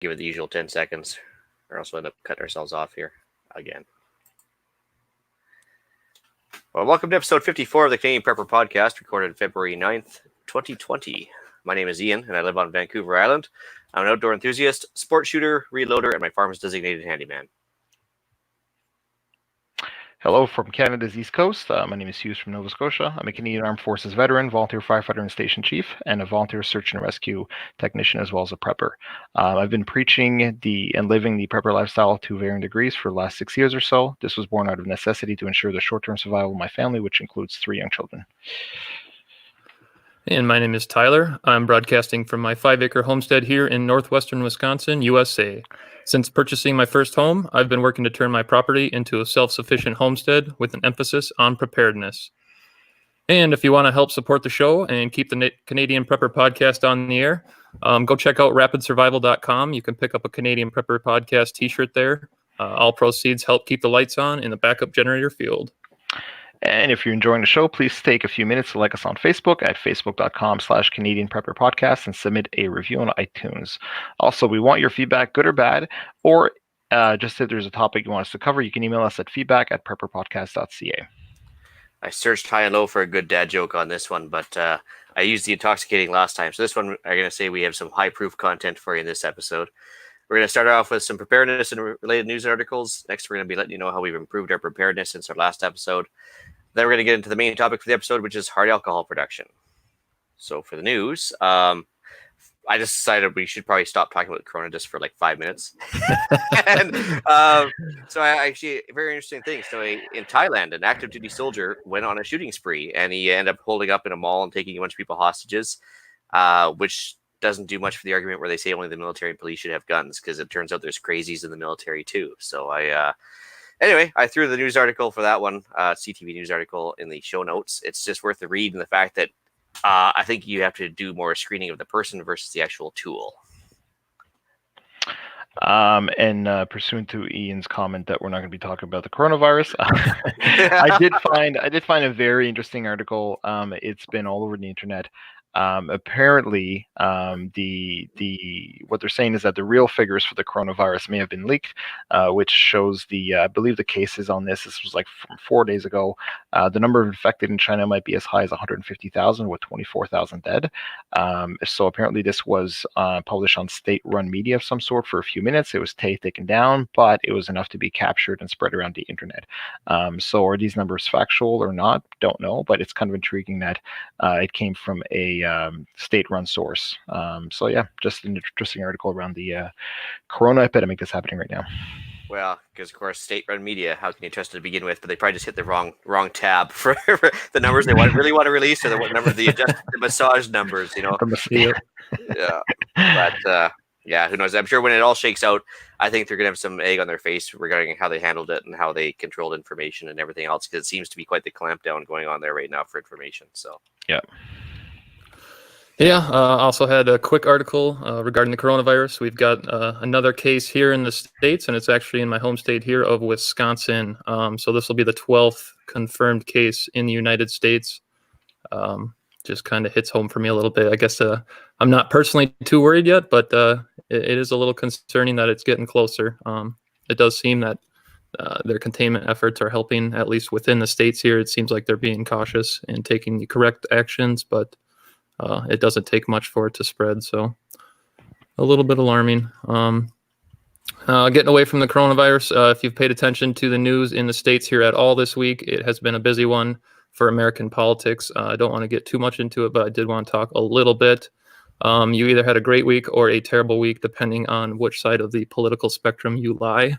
give it the usual 10 seconds, or else we'll end up cutting ourselves off here again. Well, welcome to episode 54 of the Canadian Prepper Podcast, recorded February 9th, 2020. My name is Ian, and I live on Vancouver Island. I'm an outdoor enthusiast, sport shooter, reloader, and my farm's designated handyman. Hello from Canada's East Coast. My name is Hugues from Nova Scotia. I'm a Canadian Armed Forces veteran, volunteer firefighter and station chief, and a volunteer search and rescue technician, as well as a prepper. I've been preaching and living the prepper lifestyle to varying degrees for the last 6 years or so. This was born out of necessity to ensure the short-term survival of my family, which includes 3 young children. And my name is Tyler. I'm broadcasting from my 5-acre homestead here in northwestern Wisconsin, USA. Since purchasing my first home, I've been working to turn my property into a self-sufficient homestead with an emphasis on preparedness. And if you want to help support the show and keep the Canadian Prepper Podcast on the air, go check out rapidsurvival.com. You can pick up a Canadian Prepper Podcast t-shirt there. All proceeds help keep the lights on in the backup generator field. And if you're enjoying the show, please take a few minutes to like us on Facebook at facebook.com/Canadian Prepper Podcast and submit a review on iTunes. Also, we want your feedback, good or bad, or just if there's a topic you want us to cover, you can email us at feedback@prepperpodcast.ca. I searched high and low for a good dad joke on this one, but I used the intoxicating last time. So this one, I'm going to say we have some high-proof content for you in this episode. We're going to start off with some preparedness and related news articles. Next, we're going to be letting you know how we've improved our preparedness since our last episode. Then we're going to get into the main topic for the episode, which is hard alcohol production. So for the news, I just decided we should probably stop talking about Corona just for like 5 minutes. And, so I actually, very interesting thing. So in Thailand, an active duty soldier went on a shooting spree, and he ended up holding up in a mall and taking a bunch of people hostages, which doesn't do much for the argument where they say only the military and police should have guns, because it turns out there's crazies in the military too. So anyway, I threw the news article for that one, CTV news article, in the show notes. It's just worth the read, and the fact that I think you have to do more screening of the person versus the actual tool. And pursuant to Ian's comment that we're not going to be talking about the coronavirus, I did find a very interesting article. It's been all over the internet. Apparently, what they're saying is that the real figures for the coronavirus may have been leaked, which shows I believe the cases on this was like from 4 days ago. The number of infected in China might be as high as 150,000 with 24,000 dead. So apparently this was published on state-run media of some sort for a few minutes. It was taken down, but it was enough to be captured and spread around the internet. So are these numbers factual or not? Don't know, but it's kind of intriguing that it came from a state-run source. So yeah, just an interesting article around the corona epidemic that's happening right now. Well, because of course, state-run media, how can you trust it to begin with? But they probably just hit the wrong tab for the numbers they really want to release, or the number the massage numbers, you know. Yeah, but yeah, who knows? I'm sure when it all shakes out, I think they're gonna have some egg on their face regarding how they handled it and how they controlled information and everything else, because it seems to be quite the clampdown going on there right now for information. So yeah. Yeah, also had a quick article regarding the coronavirus. We've got another case here in the States, and it's actually in my home state here of Wisconsin. So this will be the 12th confirmed case in the United States. Just kind of hits home for me a little bit. I guess I'm not personally too worried yet, but it is a little concerning that it's getting closer. It does seem that their containment efforts are helping, at least within the states here. It seems like they're being cautious and taking the correct actions, but it doesn't take much for it to spread, so a little bit alarming. Getting away from the coronavirus, if you've paid attention to the news in the States here at all this week, it has been a busy one for American politics. I don't want to get too much into it, but I did want to talk a little bit. You either had a great week or a terrible week, depending on which side of the political spectrum you lie.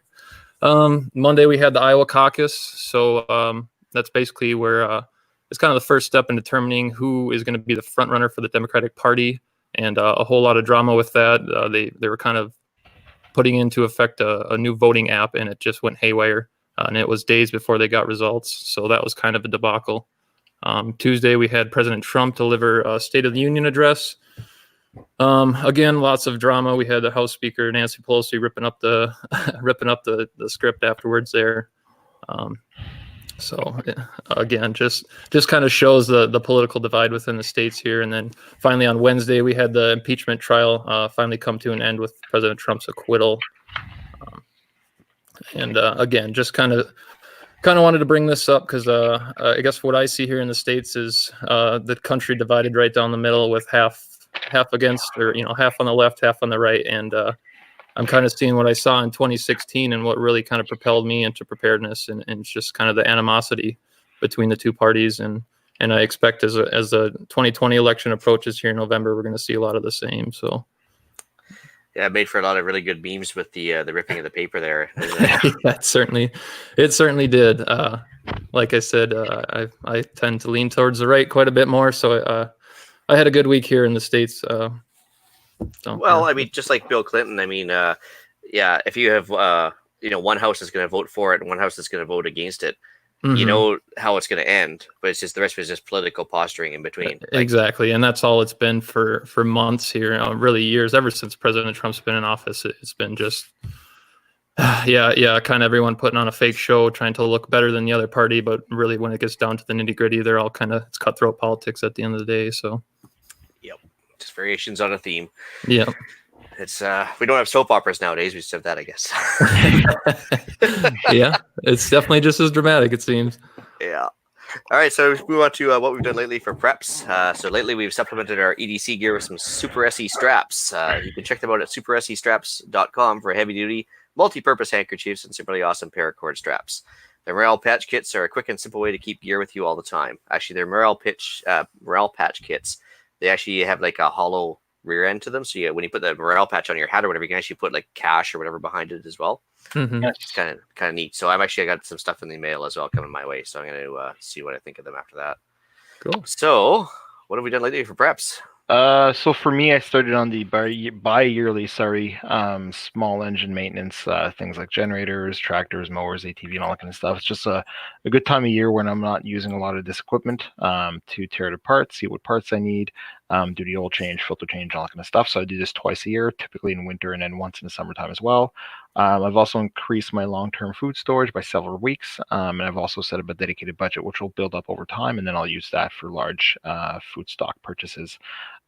Monday, we had the Iowa Caucus, so that's basically where it's kind of the first step in determining who is going to be the front runner for the Democratic Party, and a whole lot of drama with that. They were kind of putting into effect a new voting app, and it just went haywire, and it was days before they got results, so that was kind of a debacle. Tuesday, we had President Trump deliver a State of the Union address. Again, lots of drama. We had the House Speaker Nancy Pelosi ripping up the script afterwards there. So again, just kind of shows the political divide within the states here. And then finally on Wednesday, we had the impeachment trial finally come to an end with President Trump's acquittal. And again, just kind of wanted to bring this up because I guess what I see here in the states is the country divided right down the middle with half against, or half on the left, half on the right. And I'm kind of seeing what I saw in 2016 and what really kind of propelled me into preparedness, and it's just kind of the animosity between the two parties. And I expect as the 2020 election approaches here in November, we're going to see a lot of the same. So. Yeah, it made for a lot of really good memes with the ripping of the paper there. Yeah, it certainly did. Like I said, I tend to lean towards the right quite a bit more. So I had a good week here in the States. Well, I mean, just like Bill Clinton, I mean, yeah, if you have, one house is going to vote for it and one house is going to vote against it, you know how it's going to end, but it's just the rest of it is just political posturing in between. Exactly. And that's all it's been for months here, really years, ever since President Trump's been in office. It's been just, kind of everyone putting on a fake show, trying to look better than the other party. But really, when it gets down to the nitty gritty, they're all it's cutthroat politics at the end of the day. So. Yep. Just variations on a theme. Yeah. It's we don't have soap operas nowadays. We just have that, I guess. Yeah, it's definitely just as dramatic, it seems. Yeah. All right, so we move on to what we've done lately for preps. So lately we've supplemented our EDC gear with some Super SE straps. You can check them out at supersestraps.com for heavy-duty, multi-purpose handkerchiefs and some really awesome paracord straps. The morale patch kits are a quick and simple way to keep gear with you all the time. Actually, they're morale patch kits. They actually have like a hollow rear end to them, so when you put the morale patch on your hat or whatever, you can actually put like cash or whatever behind it as well. It's kind of neat. So I got some stuff in the mail as well coming my way, so I'm going to see what I think of them after that. Cool. So what have we done lately for preps? So for me, I started on the bi-yearly, small engine maintenance, things like generators, tractors, mowers, ATV, and all that kind of stuff. It's just a good time of year when I'm not using a lot of this equipment to tear it apart, see what parts I need, do the oil change, filter change, all that kind of stuff. So I do this twice a year, typically in winter and then once in the summertime as well. I've also increased my long-term food storage by several weeks, and I've also set up a dedicated budget, which will build up over time, and then I'll use that for large food stock purchases.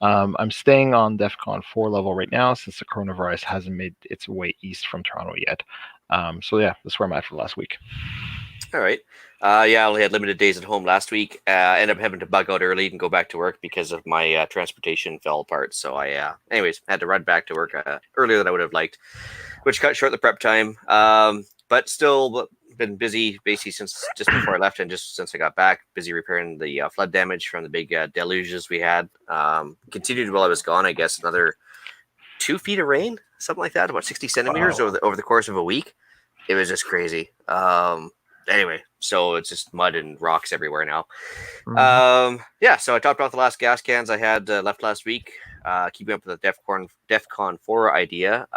I'm staying on DEFCON 4 level right now since the coronavirus hasn't made its way east from Toronto yet. So yeah, that's where I'm at for the last week. All right. I only had limited days at home last week. I ended up having to bug out early and go back to work because of my transportation fell apart. So I, anyways, had to run back to work earlier than I would have liked, which cut short the prep time. But still been busy basically since just before I left and just since I got back, busy repairing the flood damage from the big deluges we had. Continued while I was gone, I guess, another 2 feet of rain, something like that, about 60 centimeters over the course of a week. It was just crazy. Anyway, so it's just mud and rocks everywhere now. So I topped off the last gas cans I had left last week, keeping up with the DEFCON 4 idea,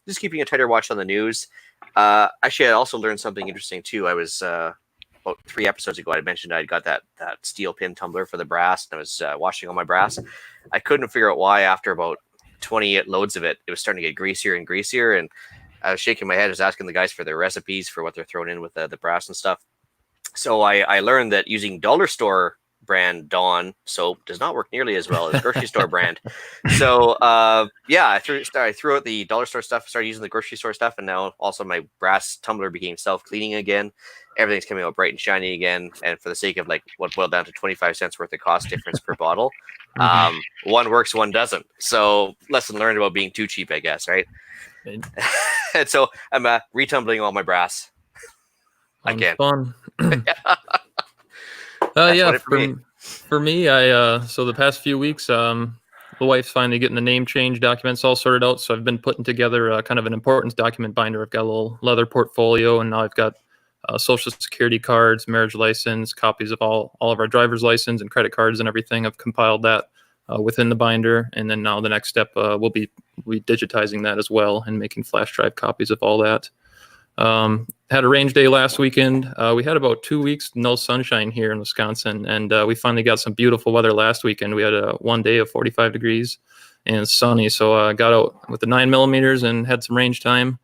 just keeping a tighter watch on the news. Actually, I also learned something interesting too. I was about 3 episodes ago, I mentioned I'd got that steel pin tumbler for the brass, and I was washing all my brass. I couldn't figure out why after about 20 loads of it, it was starting to get greasier and greasier, and I was shaking my head. I was asking the guys for their recipes for what they're throwing in with the brass and stuff. So I learned that using dollar store brand Dawn soap does not work nearly as well as grocery store brand. So I threw out the dollar store stuff, started using the grocery store stuff, and now also my brass tumbler became self-cleaning again. Everything's coming out bright and shiny again. And for the sake of like what boiled down to 25 cents worth of cost difference per bottle, one works, one doesn't. So lesson learned about being too cheap, I guess, right? And so I'm retumbling all my brass again. Fun. For me, so the past few weeks, the wife's finally getting the name change documents all sorted out. So I've been putting together kind of an importance document binder. I've got a little leather portfolio, and now I've got social security cards, marriage license, copies of all of our driver's license and credit cards and everything. I've compiled that within the binder, and then now the next step will be digitizing that as well and making flash drive copies of all that. Had a range day last weekend. We had about 2 weeks no sunshine here in Wisconsin, and we finally got some beautiful weather last weekend. We had one day of 45 degrees and sunny, so I got out with the 9mm and had some range time.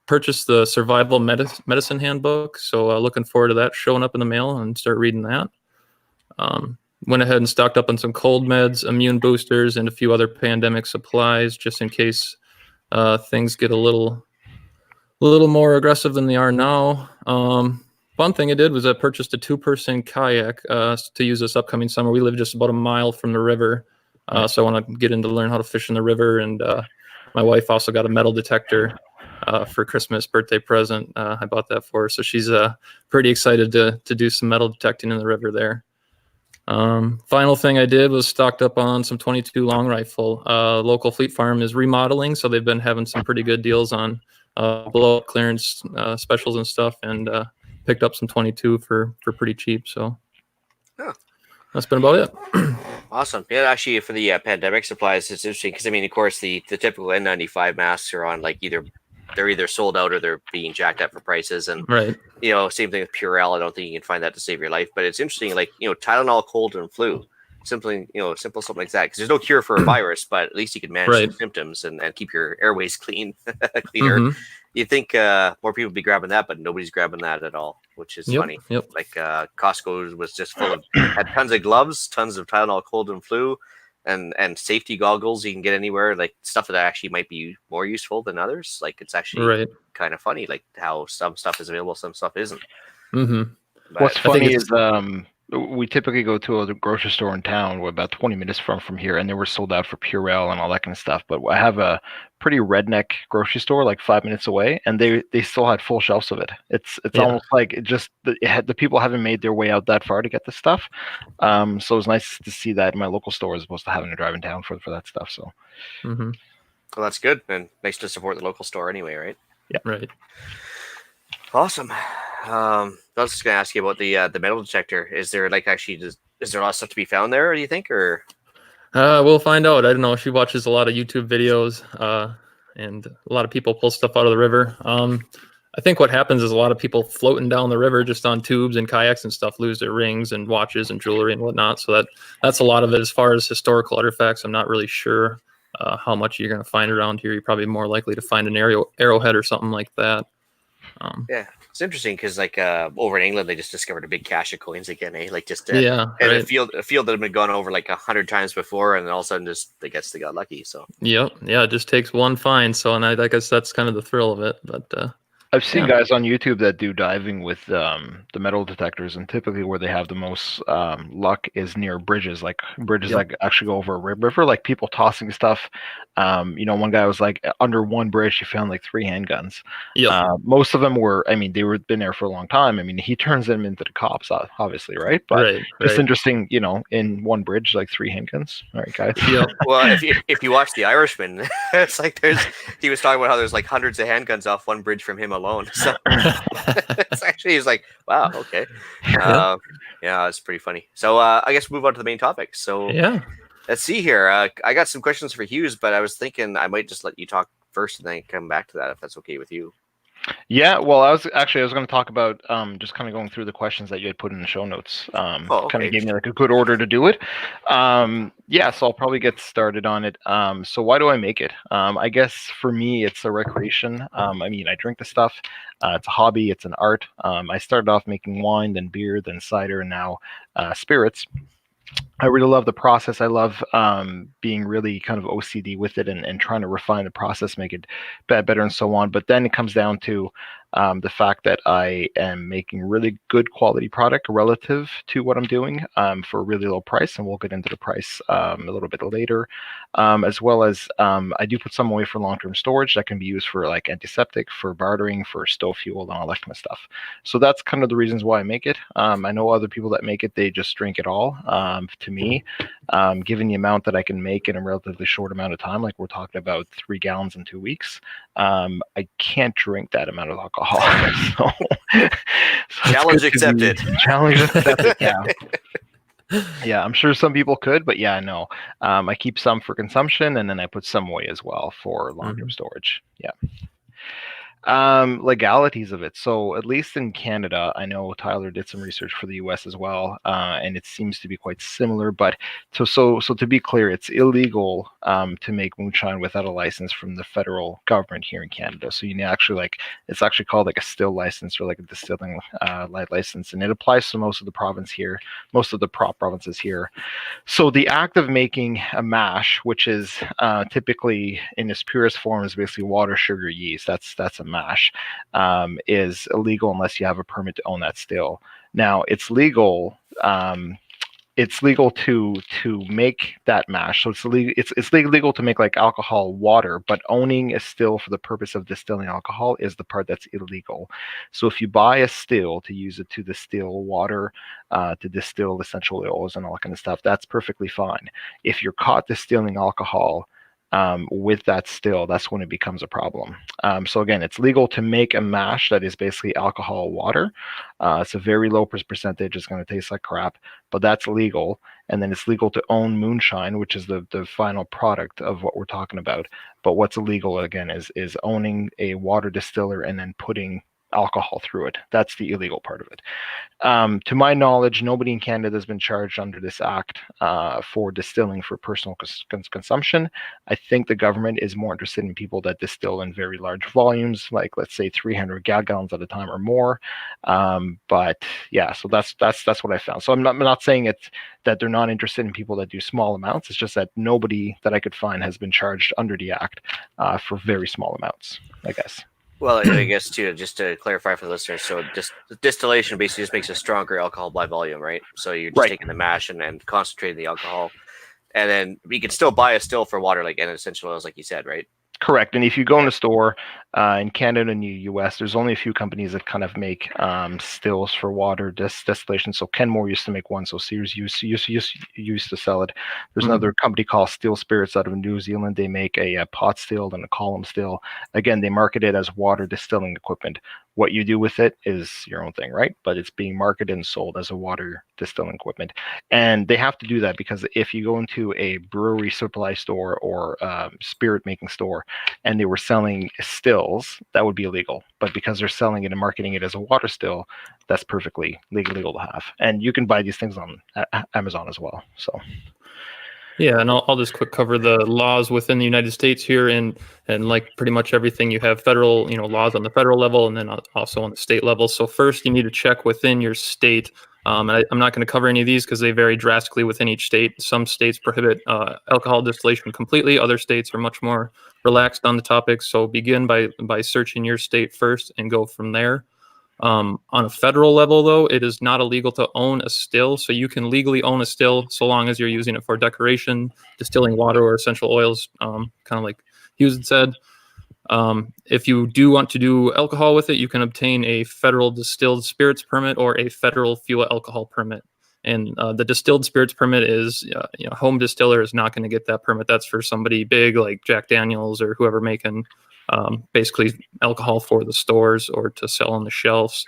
purchased the Survival Medicine Handbook, so looking forward to that showing up in the mail and start reading that. Went ahead and stocked up on some cold meds, immune boosters, and a few other pandemic supplies, just in case things get a little more aggressive than they are now. One thing I did was I purchased a 2-person kayak to use this upcoming summer. We live just about a mile from the river, so I want to get in to learn how to fish in the river. And my wife also got a metal detector for Christmas birthday present. I bought that for her, so she's pretty excited to do some metal detecting in the river there. Final thing I did was stocked up on some 22 long rifle. Local Fleet Farm is remodeling, so they've been having some pretty good deals on blow clearance specials and stuff, and picked up some 22 for pretty cheap. So that's been about it. Awesome. Yeah, actually, for the pandemic supplies, it's interesting because, I mean, of course, the typical N95 masks are on, like, they're either sold out or they're being jacked up for prices. And, Right. Same thing with Purell. I don't think you can find that to save your life. But it's interesting, like, Tylenol, cold, and flu. Simple something like that. Because there's no cure for a virus, but at least you can manage the symptoms and keep your airways cleaner. You'd think more people would be grabbing that, but nobody's grabbing that at all, which is funny. Yep. Like Costco was just had tons of gloves, tons of Tylenol, cold, and flu, and safety goggles you can get anywhere, like stuff that actually might be more useful than others. Like, it's actually kind of funny, like how some stuff is available, some stuff isn't. What's funny is we typically go to a grocery store in town. We're about 20 minutes from here, and they were sold out for Purell and all that kind of stuff. But I have a pretty redneck grocery store like 5 minutes away, and they still had full shelves of it. It's almost like the people haven't made their way out that far to get this stuff. So it was nice to see that in my local store as opposed to having to drive in town for that stuff. So, well, that's good, and nice to support the local store anyway, right? Yeah, right. Awesome. I was just going to ask you about the metal detector. Is there is there a lot of stuff to be found there, do you think, or? We'll find out. I don't know. She watches a lot of YouTube videos, and a lot of people pull stuff out of the river. I think what happens is a lot of people floating down the river just on tubes and kayaks and stuff lose their rings and watches and jewelry and whatnot. So that's a lot of it. As far as historical artifacts, I'm not really sure how much you're going to find around here. You're probably more likely to find an arrowhead or something like that. Yeah, it's interesting because over in England they just discovered a big cache of coins again, like just a field that had been gone over like 100 times before, and then all of a sudden they got lucky. So it just takes one find. So, and I guess that's kind of the thrill of it. But I've seen guys on YouTube that do diving with the metal detectors, and typically where they have the most luck is near bridges, like that actually go over a river, like people tossing stuff. One guy was like under one bridge, he found like 3 handguns. Most of them were, they were been there for a long time. He turns them into the cops, obviously, right? But just interesting, in one bridge, like 3 handguns. All right, guys. Well, if you watch The Irishman, it's like he was talking about how there's like hundreds of handguns off one bridge from him alone. So it's actually, he's like, wow, okay. It's pretty funny. So I guess we'll move on to the main topic. So let's see here. I got some questions for Hugues, but I was thinking I might just let you talk first and then come back to that if that's okay with you. Yeah, well, I was going to talk about just kind of going through the questions that you had put in the show notes. Kind of gave me like a good order to do it. So I'll probably get started on it. So why do I make it? I guess for me, it's a recreation. I drink the stuff. It's a hobby. It's an art. I started off making wine, then beer, then cider, and now spirits. I really love the process. I love being really kind of OCD with it and trying to refine the process, make it better and so on. But then it comes down to the fact that I am making really good quality product relative to what I'm doing for a really low price. And we'll get into the price a little bit later, as well as I do put some away for long-term storage that can be used for like antiseptic, for bartering, for stove fuel, and all that kind of stuff. So that's kind of the reasons why I make it. I know other people that make it, they just drink it all. To me, given the amount that I can make in a relatively short amount of time, like we're talking about 3 gallons in 2 weeks, I can't drink that amount of alcohol. So challenge accepted. Challenge accepted. Yeah, I'm sure some people could, but no. I keep some for consumption, and then I put some away as well for long-term storage. Legalities of it. So at least in Canada, I know Tyler did some research for the US as well, and it seems to be quite similar. But so to be clear, it's illegal to make moonshine without a license from the federal government here in Canada. So you need actually it's actually called like a still license or like a distilling license, and it applies to most of the provinces here. So the act of making a mash, which is typically in its purest form is basically water, sugar, yeast. That's a mash. Is illegal unless you have a permit to own that still. Now it's legal. It's legal to make that mash. So it's legal to make like alcohol water, but owning a still for the purpose of distilling alcohol is the part that's illegal. So if you buy a still to use it to distill water, to distill essential oils and all that kind of stuff, that's perfectly fine. If you're caught distilling alcohol with that still, that's when it becomes a problem. So again, it's legal to make a mash that is basically alcohol water. It's a very low percentage. It's going to taste like crap, but that's legal. And then it's legal to own moonshine, which is the final product of what we're talking about. But what's illegal again is owning a water distiller and then putting alcohol through it. That's the illegal part of it. To my knowledge, nobody in Canada has been charged under this act for distilling for personal consumption. I think the government is more interested in people that distill in very large volumes, like let's say 300 gallons at a time or more. But yeah, so that's what I found. So I'm not saying that they're not interested in people that do small amounts. It's just that nobody that I could find has been charged under the act for very small amounts, I guess. Well, I guess too, just to clarify for the listeners, so distillation basically just makes a stronger alcohol by volume, right? So you're just taking the mash and concentrating the alcohol, and then you can still buy a still for water, like and essential oils, like you said, right? Correct. And if you go in a store in Canada and the US, there's only a few companies that kind of make stills for water distillation. So Kenmore used to make one. So Sears used to sell it. There's another company called Still Spirits out of New Zealand. They make a pot still and a column still. Again, they market it as water distilling equipment. What you do with it is your own thing, right? But it's being marketed and sold as a water distilling equipment. And they have to do that because if you go into a brewery supply store or spirit making store and they were selling stills, that would be illegal. But because they're selling it and marketing it as a water still, that's perfectly legal to have. And you can buy these things on Amazon as well. So. Yeah, and I'll just quick cover the laws within the United States here, and like pretty much everything, you have federal, laws on the federal level, and then also on the state level. So first, you need to check within your state. And I'm not going to cover any of these because they vary drastically within each state. Some states prohibit alcohol distillation completely. Other states are much more relaxed on the topic. So begin by searching your state first and go from there. On a federal level, though, it is not illegal to own a still. So you can legally own a still so long as you're using it for decoration, distilling water or essential oils, kind of like Hugues had said. If you do want to do alcohol with it, you can obtain a federal distilled spirits permit or a federal fuel alcohol permit. And the distilled spirits permit is, home distiller is not going to get that permit. That's for somebody big like Jack Daniels or whoever making basically alcohol for the stores or to sell on the shelves.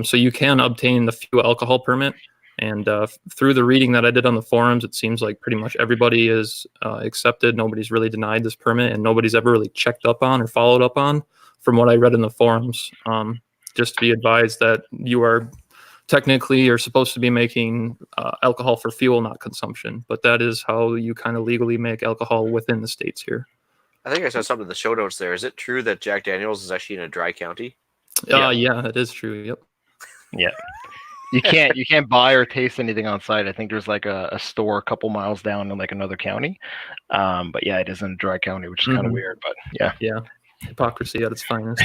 So you can obtain the fuel alcohol permit. And through the reading that I did on the forums, it seems like pretty much everybody is accepted. Nobody's really denied this permit, and nobody's ever really checked up on or followed up on from what I read in the forums. Just to be advised that you are technically you're supposed to be making alcohol for fuel, not consumption. But that is how you kind of legally make alcohol within the states here. I think I saw something in the show notes there. Is it true that Jack Daniels is actually in a dry county? Yeah, that is true. Yep. Yeah. You can't buy or taste anything on site. I think there's like a store a couple miles down in like another county. But yeah, it is in a dry county, which is kind of weird, but yeah. Yeah. Hypocrisy at its finest.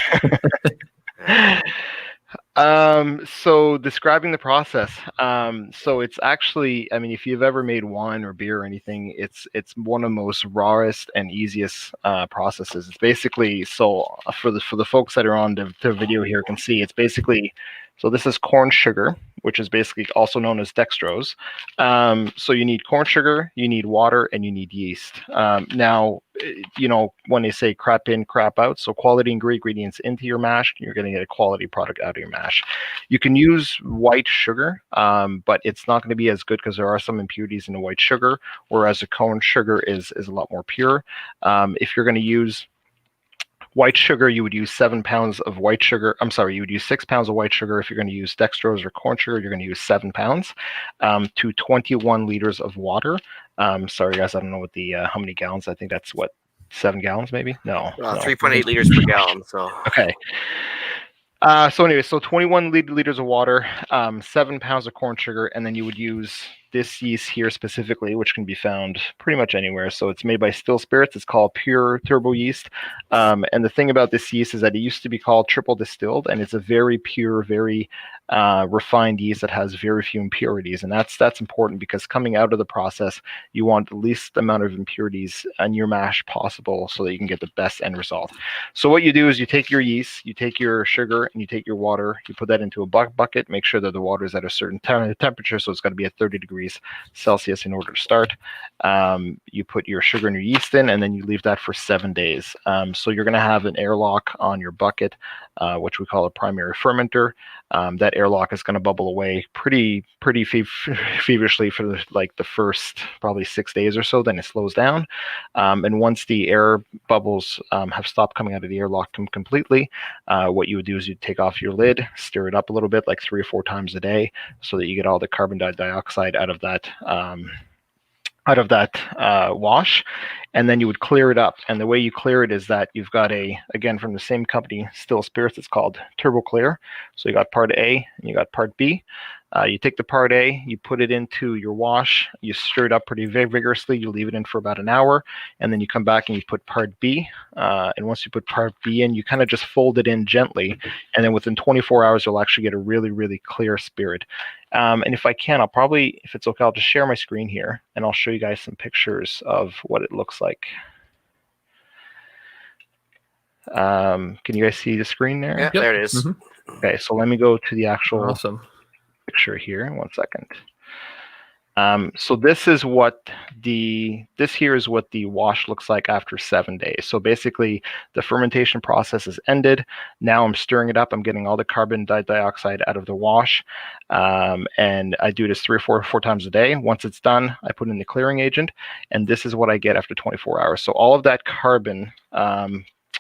So describing the process. So it's actually, I mean, if you've ever made wine or beer or anything, it's one of the most rawest and easiest processes. It's basically, so for the folks that are on the video here can see, it's basically, so this is corn sugar, which is basically also known as dextrose. So you need corn sugar, you need water, and you need yeast. Now, when they say crap in, crap out, so quality ingredients into your mash, you're going to get a quality product out of your mash. You can use white sugar, but it's not going to be as good because there are some impurities in the white sugar, whereas the corn sugar is a lot more pure. If you're going to use White sugar, you would use 7 pounds of white sugar. I'm sorry, you would use 6 pounds of white sugar. If you're going to use dextrose or corn sugar, you're going to use 7 pounds to 21 liters of water. Sorry, guys, I don't know what the how many gallons. I think that's what, 7 gallons, maybe? No. 3.8 liters per gallon. So Okay. So anyway, so 21 liters of water, 7 pounds of corn sugar, and then you would use this yeast here specifically, which can be found pretty much anywhere. So it's made by Still Spirits. It's called pure turbo yeast. And the thing about this yeast is that it used to be called triple distilled, and it's a very pure, very refined yeast that has very few impurities. And that's important because coming out of the process, you want the least amount of impurities in your mash possible so that you can get the best end result. So what you do is you take your yeast, you take your sugar, and you take your water, you put that into a bucket, make sure that the water is at a certain temperature, so it's got to be at 30 degrees Celsius in order to start. You put your sugar and your yeast in, and then you leave that for 7 days. So you're going to have an airlock on your bucket, which we call a primary fermenter. That airlock is going to bubble away pretty feverishly for the first probably 6 days or so. Then it slows down, and once the air bubbles have stopped coming out of the airlock completely, what you would do is you'd take off your lid, stir it up a little bit, like 3 or 4 times a day, so that you get all the carbon dioxide out of that wash, and then you would clear it up. And the way you clear it is that you've got again from the same company, Still Spirits, it's called Turbo Clear. So you got part A and you got part B. You take the part A, you put it into your wash, you stir it up pretty vigorously, you leave it in for about an hour, and then you come back and you put part B. And once you put part B in, you kind of just fold it in gently, and then within 24 hours, you'll actually get a really, really clear spirit. And if I can, I'll probably, if it's okay, I'll just share my screen here, and I'll show you guys some pictures of what it looks like. Can you guys see the screen there? Yeah, there it is. Mm-hmm. Okay, so let me go to the actual Awesome picture here. 1 second. So this is what this here is what the wash looks like after 7 days. So basically, the fermentation process is ended. Now I'm stirring it up. I'm getting all the carbon dioxide out of the wash, and I do this 3 or 4 times a day. Once it's done, I put in the clearing agent, and this is what I get after 24 hours. So all of that carbon,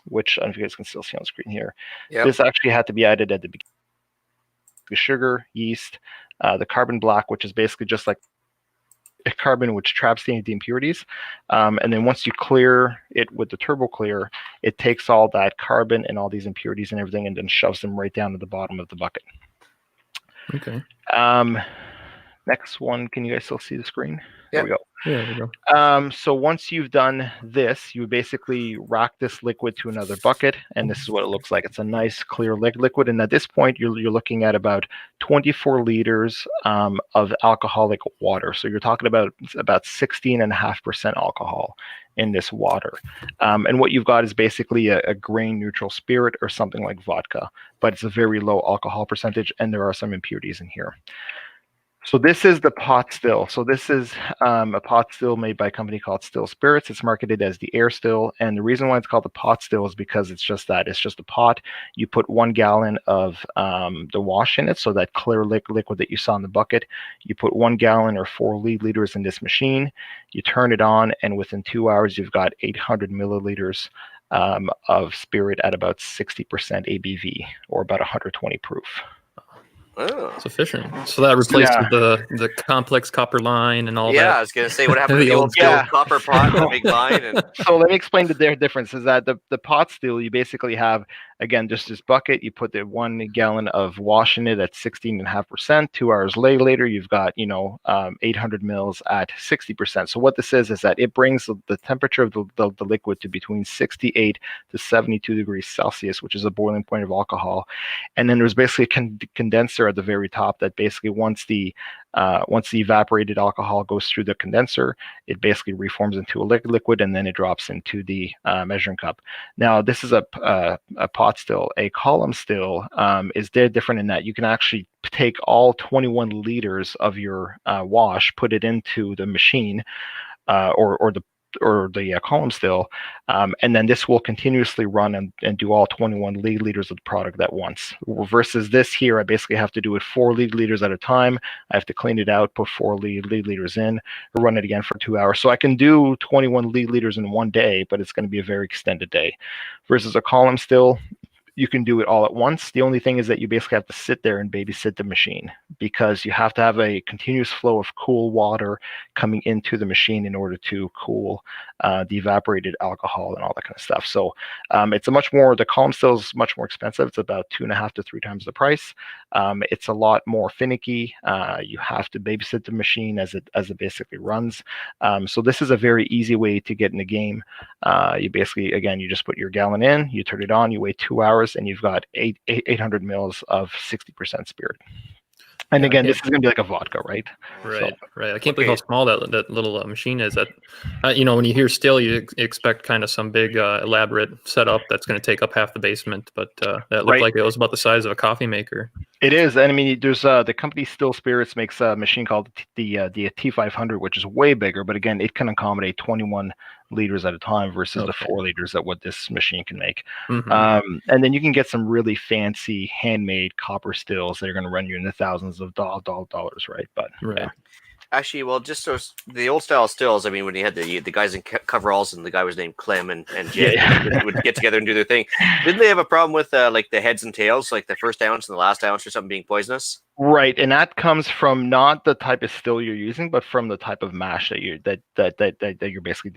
which I don't know if you guys can still see on the screen here, this actually had to be added at the beginning. The sugar, yeast, the carbon black, which is basically just like a carbon which traps the impurities. And then once you clear it with the turbo clear, it takes all that carbon and all these impurities and everything and then shoves them right down to the bottom of the bucket. Okay. Next one, can you guys still see the screen? Yeah. There we go. Yeah, there we go. So once you've done this, you basically rack this liquid to another bucket, and this is what it looks like. It's a nice clear liquid, and at this point, you're looking at about 24 liters of alcoholic water. So you're talking about 16.5% alcohol in this water. And what you've got is basically a grain-neutral spirit or something like vodka, but it's a very low alcohol percentage, and there are some impurities in here. So this is the pot still. So this is a pot still made by a company called Still Spirits. It's marketed as the air still. And the reason why it's called the pot still is because it's just that. It's just a pot. You put 1 gallon of the wash in it, so that clear liquid that you saw in the bucket. You put 1 gallon or 4 liters in this machine. You turn it on, and within 2 hours, you've got 800 milliliters of spirit at about 60% ABV, or about 120 proof. Oh. Sufficient. So that replaces the complex copper line and all that. Yeah, I was gonna say, what happened to the old school copper pot with a big line? And... So let me explain the difference. Is that the pot still, you basically have, again, just this bucket. You put the 1 gallon of wash in it at 16.5%. 2 hours later, you've got 800 mils at 60%. So what this is that it brings the temperature of the liquid to between 68 to 72 degrees Celsius, which is a boiling point of alcohol. And then there's basically a condenser at the very top that basically once the evaporated alcohol goes through the condenser, it basically reforms into a liquid, and then it drops into the measuring cup. Now, this is a pot still. A column still is different in that you can actually take all 21 liters of your wash, put it into the machine, or or the column still, and then this will continuously run and do all 21 lead liters of the product at once. Versus this here, I basically have to do it 4 lead liters at a time. I have to clean it out, put 4 lead liters in, run it again for 2 hours. So I can do 21 lead liters in one day, but it's going to be a very extended day. Versus a column still, you can do it all at once. The only thing is that you basically have to sit there and babysit the machine, because you have to have a continuous flow of cool water coming into the machine in order to cool the evaporated alcohol and all that kind of stuff. So the column still is much more expensive. It's about 2.5 to 3 times the price. It's a lot more finicky. You have to babysit the machine as it basically runs. So this is a very easy way to get in the game. You basically, again, you just put your gallon in, you turn it on, you wait 2 hours, and you've got 800 mils of 60% spirit. And again, this is going to be like a vodka, right? Right, right. I can't believe how small that little machine is. That when you hear still, you expect kind of some big elaborate setup that's going to take up half the basement, but that looked like it was about the size of a coffee maker. It is, and I mean, there's the company Still Spirits makes a machine called the T500, which is way bigger, but again, it can accommodate 21 liters at a time versus the 4 liters that what this machine can make. And then you can get some really fancy handmade copper stills that are going to run you in the thousands of dollars, right? But yeah. Actually, well, just those the old style stills. I mean, when you had the guys in coveralls and the guy was named Clem and Jen would get together and do their thing. Didn't they have a problem with like the heads and tails, like the first ounce and the last ounce or something being poisonous? Right, and that comes from not the type of still you're using, but from the type of mash that you're basically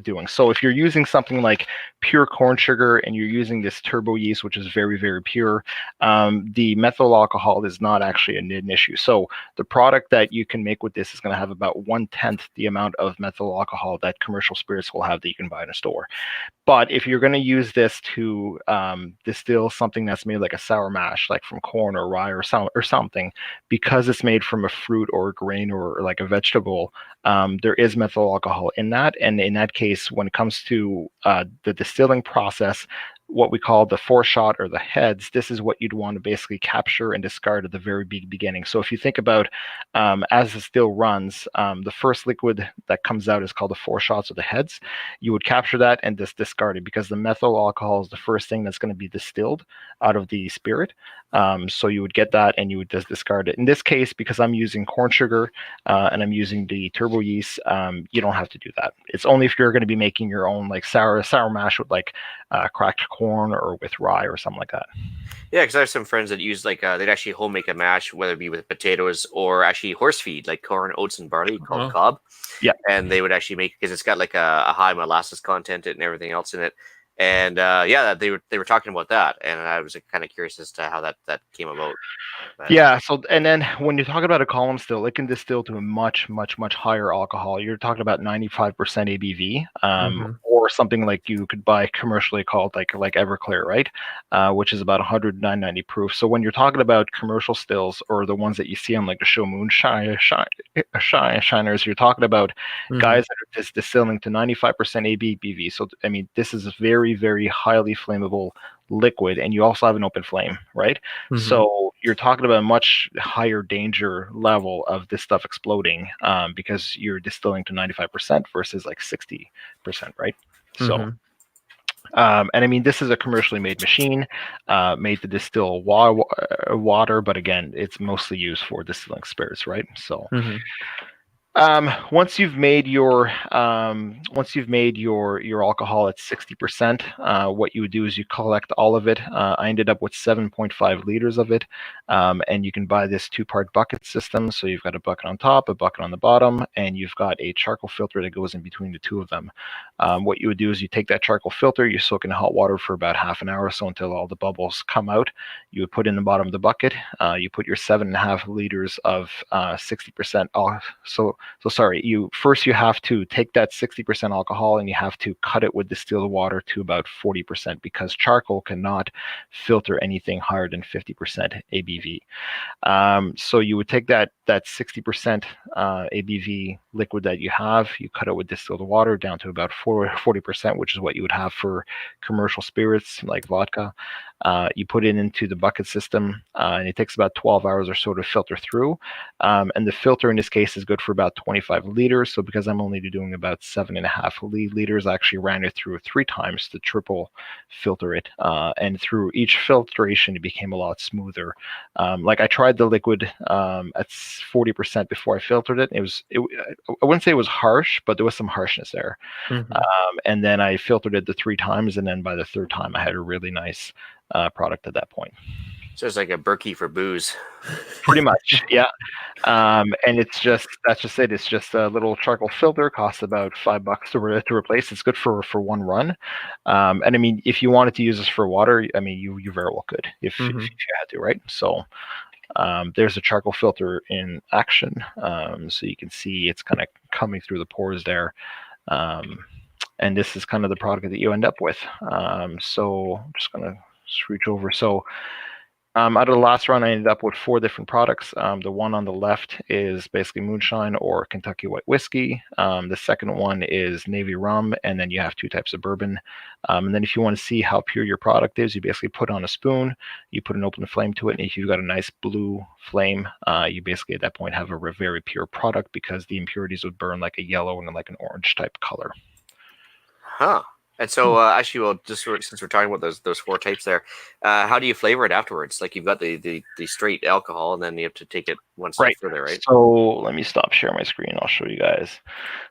doing. So if you're using something like pure corn sugar and you're using this turbo yeast, which is very, very pure, the methyl alcohol is not actually an issue. So the product that you can make with this is going to have about 1/10 the amount of methyl alcohol that commercial spirits will have that you can buy in a store. But if you're going to use this to distill something that's made like a sour mash, like from corn or rye or something, because it's made from a fruit or a grain or like a vegetable, there is methyl alcohol in that. And in that case, when it comes to the distilling process, what we call the foreshot or the heads, this is what you'd want to basically capture and discard at the very beginning. So if you think about as the still runs, the first liquid that comes out is called the foreshots or the heads. You would capture that and discard it, because the methyl alcohol is the first thing that's going to be distilled out of the spirit. So you would get that and you would just discard it. In this case, because I'm using corn sugar and I'm using the turbo yeast, you don't have to do that. It's only if you're going to be making your own like sour mash with like cracked corn or with rye or something like that. Yeah, because I have some friends that use like they'd actually home make a mash, whether it be with potatoes or actually horse feed, like corn, oats, and barley called cob. Yeah, and they would actually make, because it's got like a high molasses content and everything else in it. And they were talking about that, and I was kind of curious as to how that came about. But yeah. So and then when you talk about a column still, it can distill to a much higher alcohol. You're talking about 95% ABV, or something like you could buy commercially called like Everclear, right? Which is about 109.90 proof. So when you're talking about commercial stills or the ones that you see on like the show moonshiners, you're talking about guys that are just distilling to 95% ABV. So I mean, this is very, very highly flammable liquid, and you also have an open flame, right? So you're talking about a much higher danger level of this stuff exploding, because you're distilling to 95% versus like 60%, right? So and I mean, this is a commercially made machine made to distill water, but again, it's mostly used for distilling spirits, right? So once you've made your alcohol at 60%, what you would do is you collect all of it. I ended up with 7.5 liters of it, and you can buy this 2-part bucket system. So you've got a bucket on top, a bucket on the bottom, and you've got a charcoal filter that goes in between the two of them. What you would do is you take that charcoal filter, you soak in hot water for about half an hour or so until all the bubbles come out. You would put in the bottom of the bucket. You put your 7.5 liters of 60% off. So sorry, you have to take that 60% alcohol and you have to cut it with distilled water to about 40%, because charcoal cannot filter anything higher than 50% ABV. So you would take that 60% ABV liquid that you have, you cut it with distilled water down to about 40%, which is what you would have for commercial spirits like vodka. You put it into the bucket system, and it takes about 12 hours or so to filter through. And the filter in this case is good for about 25 liters. So because I'm only doing about 7.5 liters, I actually ran it through 3 times to triple filter it. And through each filtration, it became a lot smoother. Like I tried the liquid at 40% before I filtered it. I wouldn't say it was harsh, but there was some harshness there. Mm-hmm. And then I filtered it the 3 times, and then by the 3rd time, I had a really nice product at that point. So it's like a Berkey for booze. Pretty much, yeah. And that's just it. It's just a little charcoal filter, costs about $5 to replace. It's good for one run. And I mean, if you wanted to use this for water, I mean, you very well could if you had to, right? So there's a charcoal filter in action, so you can see it's kind of coming through the pores there. And this is kind of the product that you end up with. So I'm just gonna switch over. So out of the last run, I ended up with 4 different products. The one on the left is basically moonshine or Kentucky white whiskey. The second one is navy rum, and then you have 2 types of bourbon. And then if you want to see how pure your product is, you basically put on a spoon, you put an open flame to it, and if you've got a nice blue flame, you basically at that point have a very pure product, because the impurities would burn like a yellow and like an orange type color. Huh. And so, actually, well, just since we're talking about those 4 types there, how do you flavor it afterwards? Like you've got the straight alcohol, and then you have to take it one step further, right? So let me stop sharing my screen. I'll show you guys.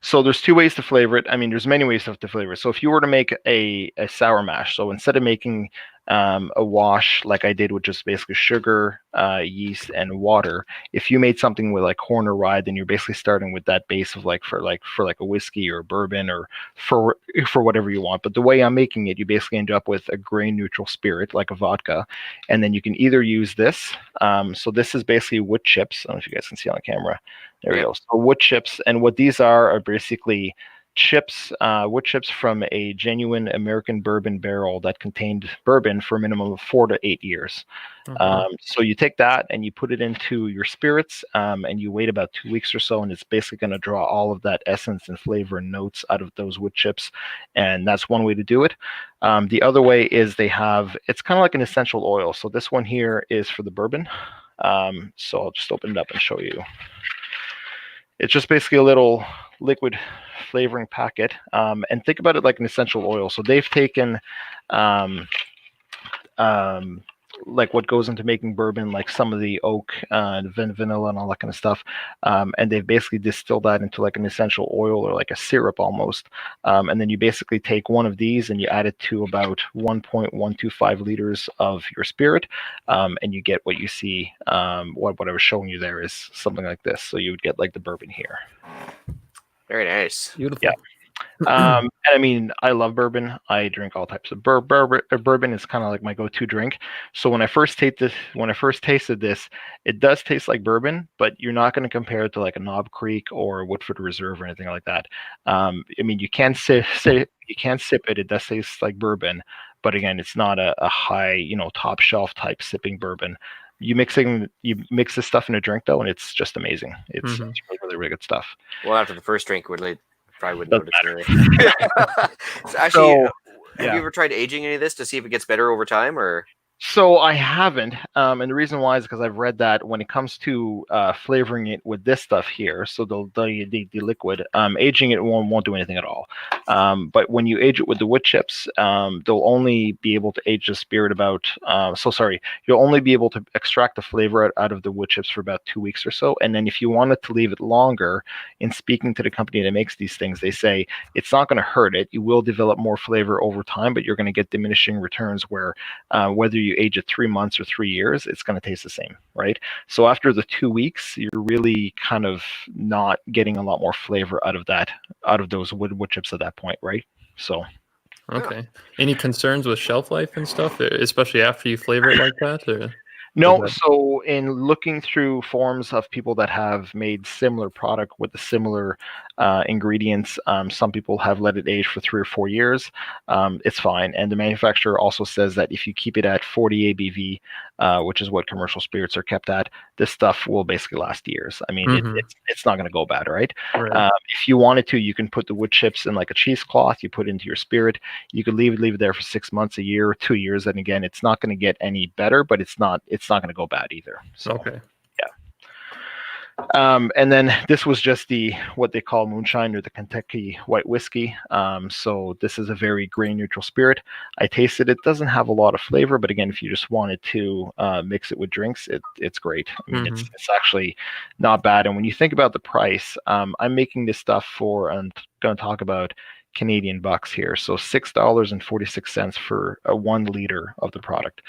So there's 2 ways to flavor it. I mean, there's many ways to flavor it. So if you were to make a sour mash, so instead of making a wash like I did with just basically sugar, yeast, and water, if you made something with like corn or rye, then you're basically starting with that base of for a whiskey or a bourbon or for whatever you want. But the way I'm making it, you basically end up with a grain neutral spirit like a vodka, and then you can either use this. So this is basically wood chips. I don't know if you guys can see on the camera. There we go. So wood chips, and what these are basically chips, wood chips from a genuine American bourbon barrel that contained bourbon for a minimum of 4 to 8 years. So you take that and you put it into your spirits, and you wait about 2 weeks or so, and it's basically going to draw all of that essence and flavor and notes out of those wood chips. And that's one way to do it. The other way is it's kind of like an essential oil. So this one here is for the bourbon. So I'll just open it up and show you. It's just basically a little liquid flavoring packet, and think about it like an essential oil. So they've taken like what goes into making bourbon, like some of the oak, vanilla, and all that kind of stuff, and they've basically distilled that into like an essential oil or like a syrup almost. And then you basically take one of these and you add it to about 1.125 liters of your spirit, and you get what you see. What I was showing you there is something like this. So you would get like the bourbon here. Very nice. Beautiful. Yeah. And I mean, I love bourbon. I drink all types of bourbon. Bourbon is kind of like my go-to drink. So when I first tasted this, it does taste like bourbon, but you're not going to compare it to like a Knob Creek or Woodford Reserve or anything like that. I mean, you can sip it. It does taste like bourbon, but again, it's not a high, top shelf type sipping bourbon. You mix this stuff in a drink though, and it's just amazing. It's really, really good stuff. Well, after the first drink, probably wouldn't notice really. So actually, have you ever tried aging any of this to see if it gets better over time, or? So I haven't, and the reason why is because I've read that when it comes to flavoring it with this stuff here, so the liquid, aging it won't do anything at all. But when you age it with the wood chips, they'll only be able to age the spirit you'll only be able to extract the flavor out of the wood chips for about 2 weeks or so. And then if you wanted to leave it longer, in speaking to the company that makes these things, they say it's not going to hurt it. You will develop more flavor over time, but you're going to get diminishing returns where whether you age it 3 months or 3 years, it's going to taste the same, right? So after the 2 weeks, you're really kind of not getting a lot more flavor out of those wood chips at that point, right? So. Okay. Any concerns with shelf life and stuff, especially after you flavor it like that? Or? No, so in looking through forums of people that have made similar product with a similar ingredients. Some people have let it age for 3 or 4 years. It's fine. And the manufacturer also says that if you keep it at 40 ABV, which is what commercial spirits are kept at, this stuff will basically last years. I mean, it's not going to go bad, right? Right. If you wanted to, you can put the wood chips in like a cheesecloth. You put it into your spirit. You could leave it there for 6 months, a year, 2 years, and again, it's not going to get any better, but it's not going to go bad either. So, okay. And then this was just what they call moonshine, or the Kentucky white whiskey. So this is a very grain neutral spirit. I tasted it; doesn't have a lot of flavor, but again, if you just wanted to mix it with drinks, it's great. I mean, it's actually not bad. And when you think about the price, I'm making this stuff for, I'm going to talk about Canadian bucks here. So $6.46 for a 1 liter of the product.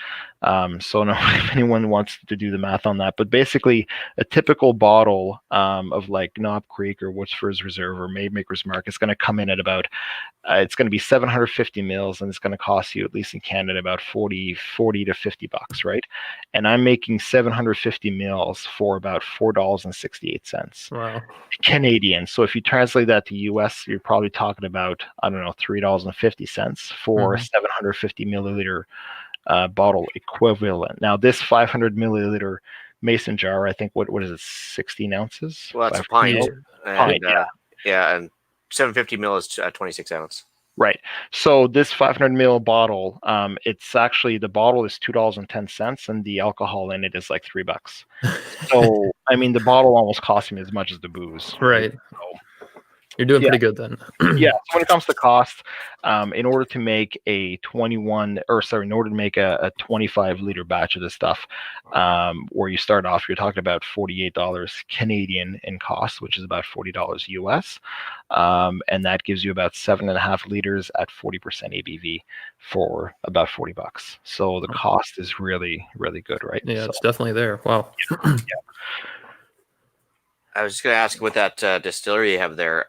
So no, if anyone wants to do the math on that, but basically a typical bottle of like Knob Creek or Woodsford's Reserve or Maidmaker's Mark is going to come in at about, it's going to be 750 mils, and it's going to cost you, at least in Canada, about 40 to 50 bucks, right? And I'm making 750 mils for about $4.68. Wow. Canadian. So if you translate that to US, you're probably talking about, I don't know, $3.50 for a 750 milliliter bottle equivalent. Now, this 500 milliliter mason jar, I think, what is it, 16 ounces? Well, that's a pint. Pint, yeah, and 750 mil is 26 ounce. Right. So this 500 ml bottle, it's actually, the bottle is $2.10, and the alcohol in it is like $3. So I mean, the bottle almost cost me as much as the booze. Right. So, you're doing pretty good then. Yeah. So when it comes to cost, in order to make a 25 liter batch of this stuff, where you start off, you're talking about $48 Canadian in cost, which is about $40 US. And that gives you about 7.5 liters at 40% ABV for about $40. So the cost is really, really good, right? Yeah, so, it's definitely there. Wow. Yeah. I was just going to ask what that distillery you have there.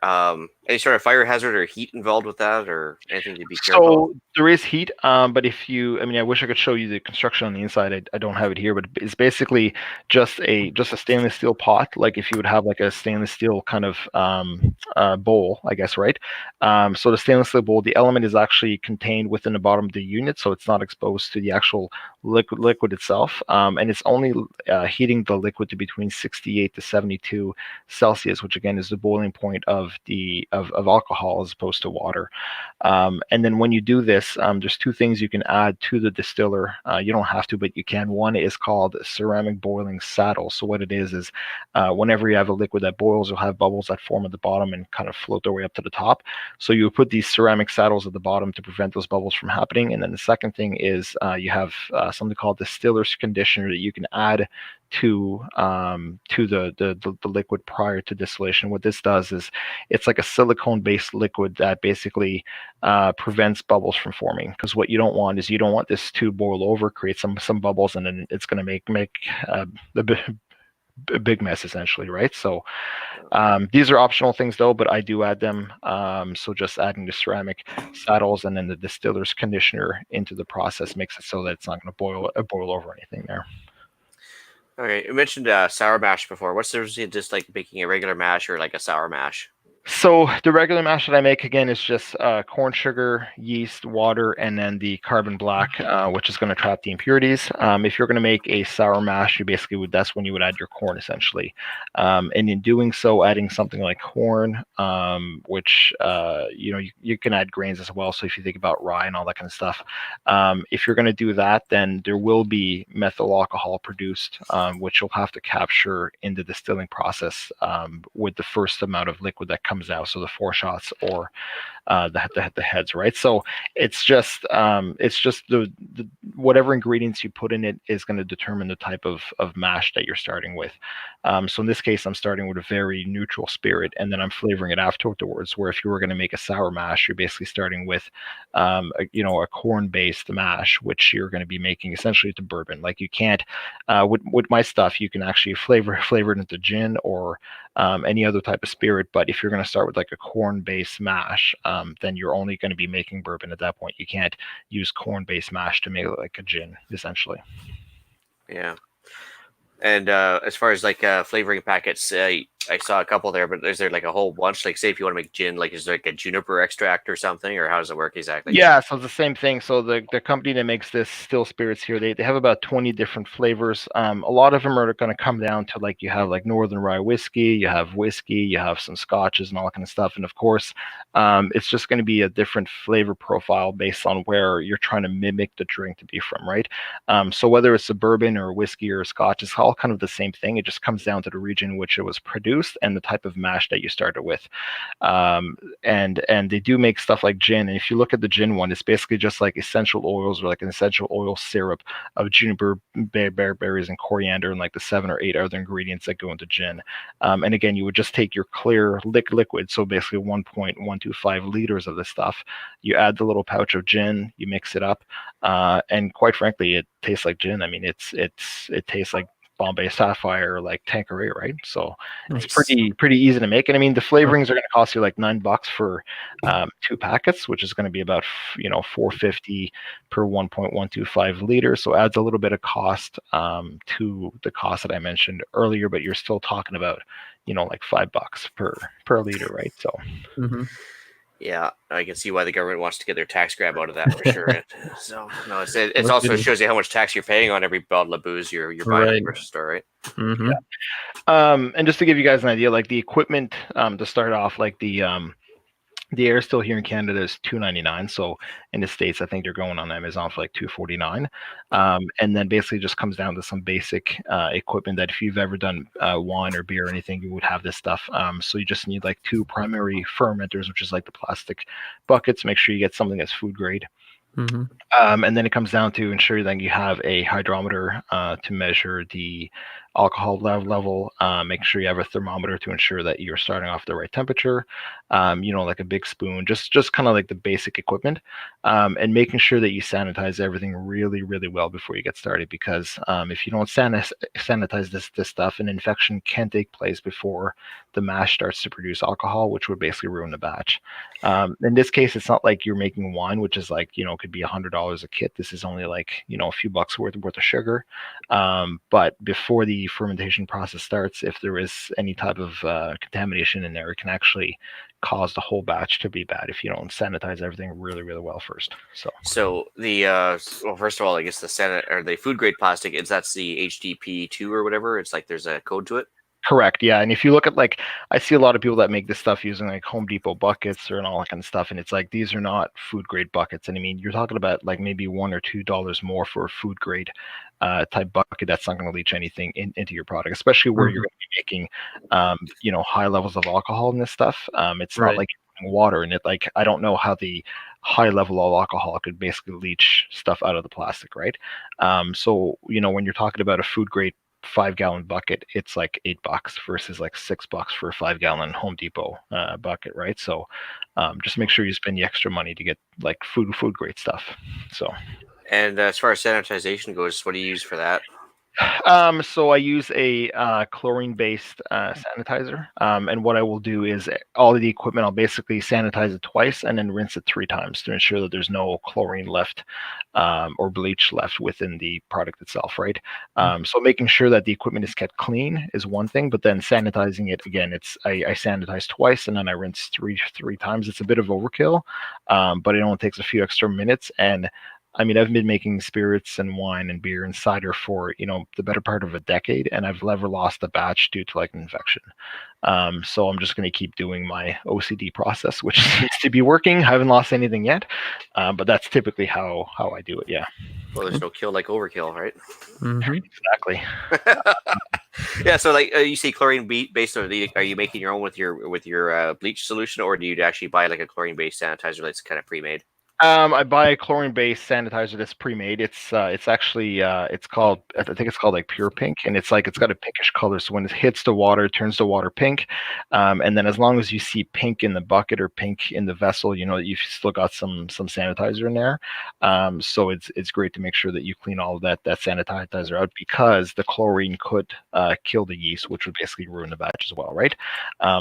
Any sort of fire hazard or heat involved with that, or anything to be careful of? So there is heat, but if you, I mean, I wish I could show you the construction on the inside. I don't have it here, but it's basically just a stainless steel pot, like if you would have like a stainless steel kind of bowl, I guess, right? So the stainless steel bowl, the element is actually contained within the bottom of the unit, so it's not exposed to the actual liquid itself, and it's only heating the liquid to between 68 to 72 Celsius, which again is the boiling point of alcohol as opposed to water. And then when you do this, there's 2 things you can add to the distiller. You don't have to, but you can. One is called ceramic boiling saddle. So what it is whenever you have a liquid that boils, you'll have bubbles that form at the bottom and kind of float their way up to the top. So you put these ceramic saddles at the bottom to prevent those bubbles from happening. And then the second thing is you have something called distiller's conditioner that you can add to the liquid prior to distillation. What this does is it's like a silicone-based liquid that basically prevents bubbles from forming. Because what you don't want is, you don't want this to boil over, create some bubbles, and then it's going to make a big mess essentially, right? So these are optional things though, but I do add them. So just adding the ceramic saddles and then the distiller's conditioner into the process makes it so that it's not going to boil over anything there. Okay, you mentioned sour mash before. What's the difference between just like making a regular mash or like a sour mash? So the regular mash that I make, again, is just corn sugar, yeast, water, and then the carbon black, which is going to trap the impurities. If you're going to make a sour mash, you basically would, that's when you would add your corn essentially. And in doing so, adding something like corn, which you can add grains as well. So if you think about rye and all that kind of stuff, if you're going to do that, then there will be methyl alcohol produced, which you'll have to capture in the distilling process with the first amount of liquid that comes out, so the 4 shots or the heads, right? So it's just the whatever ingredients you put in it is going to determine the type of mash that you're starting with. So in this case, I'm starting with a very neutral spirit, and then I'm flavoring it afterwards. Where if you were going to make a sour mash, you're basically starting with a corn-based mash, which you're going to be making essentially to bourbon. Like you can't with my stuff, you can actually flavor it into gin or any other type of spirit. But if you're going to start with like a corn-based mash, then you're only going to be making bourbon at that point. You can't use corn-based mash to make it like a gin, essentially. Yeah. And as far as like flavoring packets, I saw a couple there, but is there like a whole bunch? Like, say if you want to make gin, like is there like a juniper extract or something, or how does it work exactly? Yeah, so it's the same thing. So the company that makes this still spirits here, they have about 20 different flavors. A lot of them are going to come down to like you have like Northern Rye whiskey, you have whiskey, you have some scotches and all that kind of stuff. And of course, it's just going to be a different flavor profile based on where you're trying to mimic the drink to be from, right? So whether it's a bourbon or a whiskey or a scotch, it's all kind of the same thing. It just comes down to the region in which it was produced and the type of mash that you started with. And they do make stuff like gin. And if you look at the gin one, it's basically just like essential oils or like an essential oil syrup of juniper, berries, and coriander, and like the 7 or 8 other ingredients that go into gin. And again, you would just take your clear liquid, so basically 1.125 liters of this stuff. You add the little pouch of gin, you mix it up, and quite frankly, it tastes like gin. I mean, it tastes like Bombay Sapphire, like Tanqueray, right? So it's pretty easy to make. And I mean, the flavorings are going to cost you like $9 for 2 packets, which is going to be about $4.50 per 1.125 liters. So adds a little bit of cost to the cost that I mentioned earlier, but you're still talking about like $5 per liter, right? So. Mm-hmm. Yeah, I can see why the government wants to get their tax grab out of that for sure. So no, it also shows you how much tax you're paying on every bottle of booze you're buying at the grocery store, right? Mm-hmm. Yeah. And just to give you guys an idea, like the equipment to start off, like the air still here in Canada is $2.99. So in the States, I think they're going on Amazon for like $2.49. And then basically just comes down to some basic equipment that if you've ever done wine or beer or anything, you would have this stuff. So you just need like 2 primary fermenters, which is like the plastic buckets. Make sure you get something that's food grade. Mm-hmm. And then it comes down to ensuring that you have a hydrometer to measure the alcohol level. Make sure you have a thermometer to ensure that you're starting off the right temperature. Like a big spoon, just kind of like the basic equipment. And making sure that you sanitize everything really, really well before you get started. Because if you don't sanitize this stuff, an infection can take place before the mash starts to produce alcohol, which would basically ruin the batch. In this case, it's not like you're making wine, which is like, could be $100 a kit. This is only like, a few bucks worth of sugar. But before the fermentation process starts, if there is any type of contamination in there, it can actually cause the whole batch to be bad if you don't sanitize everything really, really well first. So the well, first of all, I guess the food grade plastic, that's the HDP2 or whatever. It's like there's a code to it. Correct. Yeah. And if you look at like, I see a lot of people that make this stuff using like Home Depot buckets and all that kind of stuff. And it's like, these are not food grade buckets. And I mean, you're talking about like maybe $1 or $2 more for a food grade type bucket. That's not going to leach anything into your product, especially where you're going to be making, high levels of alcohol in this stuff. It's not like water in it. Like, I don't know how the high level of alcohol could basically leach stuff out of the plastic. Right. So, when you're talking about a food grade 5-gallon bucket, it's like $8 versus like $6 for a 5-gallon Home Depot bucket, right? So just make sure you spend the extra money to get like food grade stuff. So. And as far as sanitization goes, what do you use for that? So I use a chlorine-based sanitizer, and what I will do is all of the equipment, I'll basically sanitize it twice and then rinse it 3 times to ensure that there's no chlorine left or bleach left within the product itself, right? So making sure that the equipment is kept clean is one thing, but then sanitizing it again, I sanitize twice and then I rinse three times. It's a bit of overkill, but it only takes a few extra minutes. And I mean, I've been making spirits and wine and beer and cider for, the better part of a decade, and I've never lost a batch due to like an infection. So I'm just going to keep doing my OCD process, which seems to be working. I haven't lost anything yet, but that's typically how I do it. Yeah. Well, there's no kill like overkill, right? Mm-hmm. Exactly. Yeah. So, like, you say chlorine based on are you making your own with your bleach solution, or do you actually buy like a chlorine based sanitizer that's kind of pre-made? I buy a chlorine-based sanitizer that's pre-made. It's actually it's called, I think it's called like Pure Pink, and it's got a pinkish color. So when it hits the water, it turns the water pink. And then as long as you see pink in the bucket or pink in the vessel, that you've still got some sanitizer in there. So it's great to make sure that you clean all of that sanitizer out, because the chlorine could kill the yeast, which would basically ruin the batch as well, right?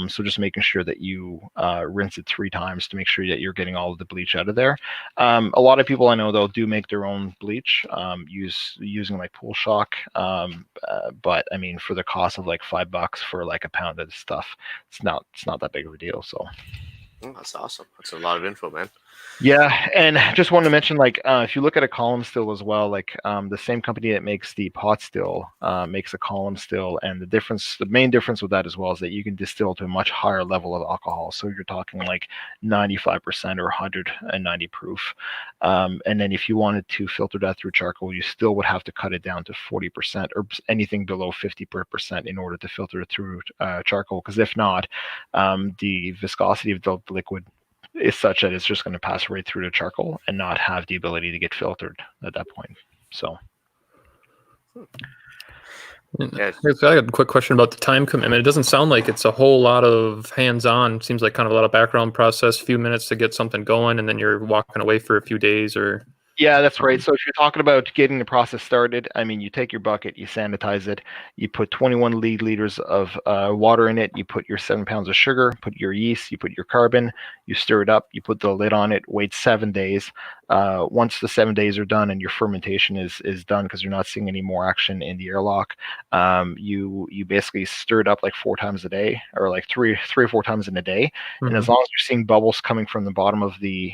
So just making sure that you rinse it 3 times to make sure that you're getting all of the bleach out of there. A lot of people I know though do make their own bleach, using like pool shock. But I mean, for the cost of like $5 for like a pound of stuff, it's not that big of a deal. So. Oh, that's awesome. That's a lot of info, man. Yeah, and just want to mention, like, if you look at a column still as well, like the same company that makes the pot still makes a column still, and the main difference with that as well is that you can distill to a much higher level of alcohol. So you're talking like 95% or 190 proof. And then if you wanted to filter that through charcoal, you still would have to cut it down to 40% or anything below 50% in order to filter it through charcoal. Because if not, the viscosity of the liquid is such that it's just going to pass right through the charcoal and not have the ability to get filtered at that point. So. Yeah. I got a quick question about the time commitment. It doesn't sound like it's a whole lot of hands-on. It seems like kind of a lot of background process, a few minutes to get something going, and then you're walking away for a few days or... Yeah, that's right. So if you're talking about getting the process started, I mean, you take your bucket, you sanitize it, you put 21 liters of water in it, you put your 7 pounds of sugar, put your yeast, you put your carbon, you stir it up, you put the lid on it, wait 7 days. Once the 7 days are done and your fermentation is done, because you're not seeing any more action in the airlock, you basically stir it up like 4 times a day, or like three or 4 times in a day. And as long as you're seeing bubbles coming from the bottom of the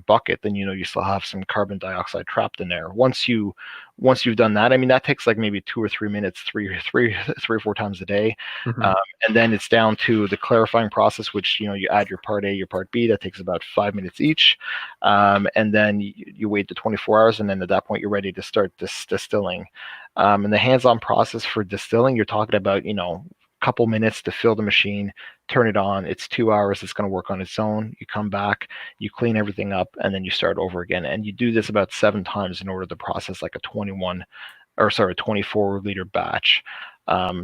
bucket, then you still have some carbon dioxide trapped in there. Once you've done that, I mean, that takes like maybe 2 or 3 minutes, three or 4 times a day. And then it's down to the clarifying process, which you add your part A, your part B. That takes about 5 minutes each, and then you wait the 24 hours, and then at that point you're ready to start distilling. And the hands-on process for distilling, you're talking about couple minutes to fill the machine, turn it on. It's 2 hours. It's going to work on its own. You come back, you clean everything up, and then you start over again. And you do this about 7 times in order to process like a 24 liter batch.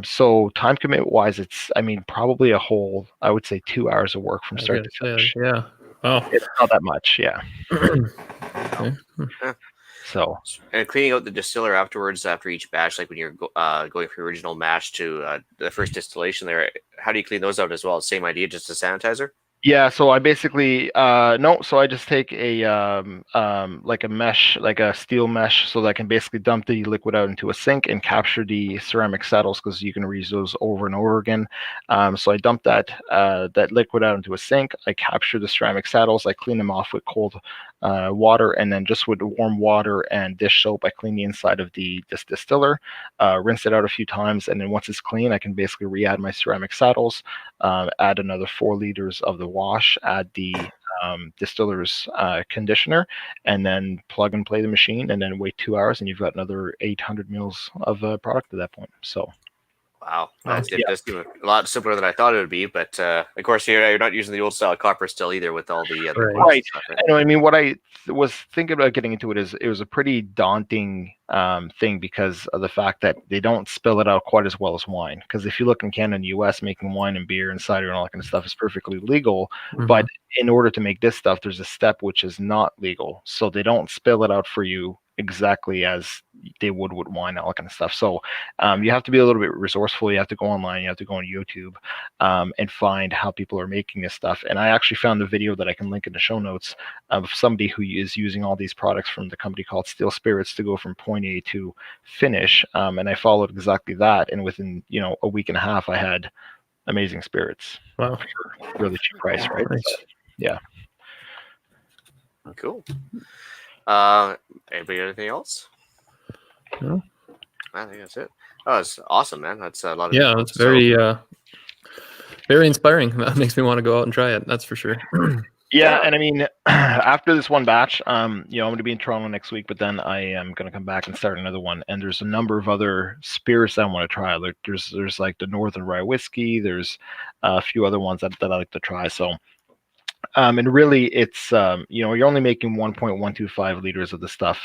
So time commitment wise, it's probably I would say 2 hours of work from start to finish. Yeah. Oh, it's not that much. Yeah. Okay. So, and cleaning out the distiller afterwards, after each batch, like when you're going from your original mash to the first distillation there, how do you clean those out as well? Same idea, just a sanitizer? Yeah, so I basically so I just take a like a mesh, like a steel mesh, so that I can basically dump the liquid out into a sink and capture the ceramic saddles, because you can reuse those over and over again. So I dump that liquid out into a sink. I capture the ceramic saddles. I clean them off with cold water, and then just with warm water and dish soap, I clean the inside of this distiller, rinse it out a few times, and then once it's clean, I can basically re-add my ceramic saddles, add another 4 liters of the wash, add the distiller's conditioner, and then plug and play the machine, and then wait 2 hours, and you've got another 800 mils of product at that point. So. Wow, that does seem a lot simpler than I thought it would be, but of course you're not using the old style copper still either with all the right. Stuff, right? I mean, what I was thinking about getting into it was a pretty daunting thing, because of the fact that they don't spill it out quite as well as wine. Because if you look in Canada and the US, making wine and beer and cider and all that kind of stuff is perfectly legal, but in order to make this stuff, there's a step which is not legal, so they don't spill it out for you exactly as they would with wine, all that kind of stuff. So you have to be a little bit resourceful. You have to go online, you have to go on YouTube, and find how people are making this stuff. And I actually found a video that I can link in the show notes of somebody who is using all these products from the company called Steel Spirits to go from point A to finish. And I followed exactly that, and within a week and a half, I had amazing spirits. Wow. For really cheap price, right? Nice. So, yeah. Cool. Anybody got anything else? No. I think that's it. Oh, it's awesome, man. That's a lot of info. It's very inspiring. That makes me want to go out and try it. That's for sure. Yeah, and I mean, after this one batch, I'm going to be in Toronto next week, but then I am going to come back and start another one. And there's a number of other spirits I want to try. Like there's like the Northern Rye whiskey. There's a few other ones that I like to try. So. And really, it's you're only making 1.125 liters of the stuff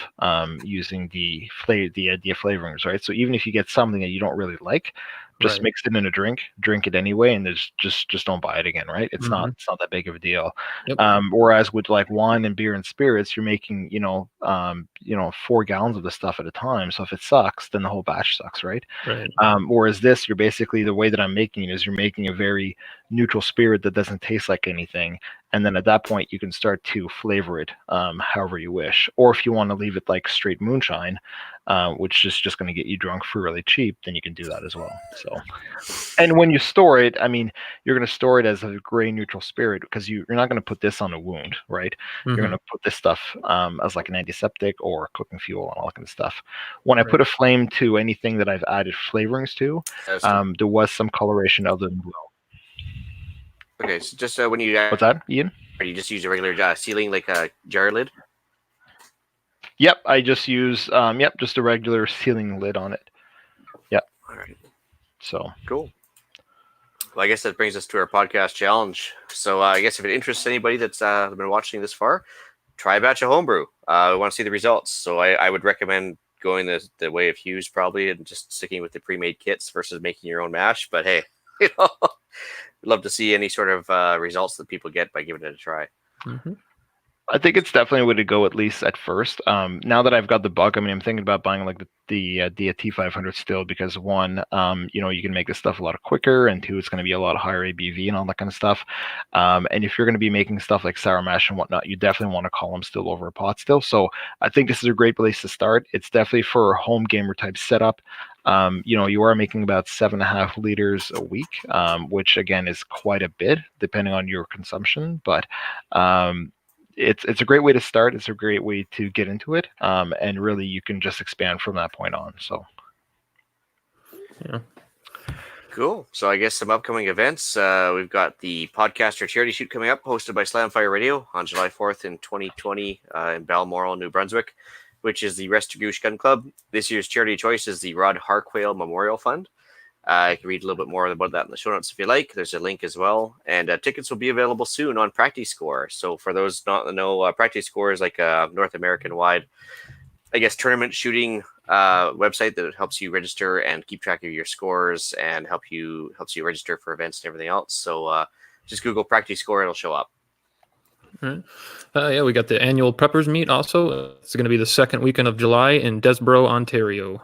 using the flavorings, right? So even if you get something that you don't really like, just mix it in a drink it anyway, and there's just don't buy it again, right? It's not that big of a deal. Yep. Whereas with like wine and beer and spirits, you're making 4 gallons of the stuff at a time. So if it sucks, then the whole batch sucks, right? Right. Whereas this, you're basically, the way that I'm making it is you're making a very neutral spirit that doesn't taste like anything. And then at that point, you can start to flavor it however you wish. Or if you want to leave it like straight moonshine, which is just going to get you drunk for really cheap, then you can do that as well. So, and when you store it, I mean, you're going to store it as a gray neutral spirit because you're not going to put this on a wound, right? You're going to put this stuff as like an antiseptic or cooking fuel and all that kind of stuff. When I put a flame to anything that I've added flavorings to, there was some coloration other than blue. Okay, so just when you what's that, Ian? Or you just use a regular sealing, like a jar lid? Yep, I just use just a regular sealing lid on it. Yep. All right. So cool. Well, I guess that brings us to our podcast challenge. So I guess if it interests anybody that's been watching this far, try a batch of homebrew. We want to see the results. So I would recommend going the way of Hugues probably and just sticking with the pre-made kits versus making your own mash. But hey, love to see any sort of results that people get by giving it a try. I think it's definitely a way to go, at least at first. Now that I've got the bug, I mean, I'm thinking about buying like the T500 still because one, you can make this stuff a lot quicker, and two, it's going to be a lot higher ABV and all that kind of stuff. And if you're going to be making stuff like sour mash and whatnot, you definitely want to column still over a pot still. So I think this is a great place to start. It's definitely for a home gamer type setup. You are making about 7.5 liters a week, which again is quite a bit depending on your consumption, but it's a great way to start. It's a great way to get into it, and really you can just expand from that point on. So, yeah, cool. So I guess some upcoming events. We've got the Podcaster Charity Shoot coming up, hosted by Slamfire Radio on July 4th in 2020 in Balmoral, New Brunswick, which is the Restigouche Gun Club. This year's charity choice is the Rod Harquail Memorial Fund. You can read a little bit more about that in the show notes if you like. There's a link as well. And tickets will be available soon on PractiScore. So for those not to know, PractiScore is like a North American-wide, I guess, tournament shooting website that helps you register and keep track of your scores and helps you register for events and everything else. So just Google PractiScore, it'll show up. All right. We got the annual Preppers Meet also. It's going to be the second weekend of July in Desborough, Ontario.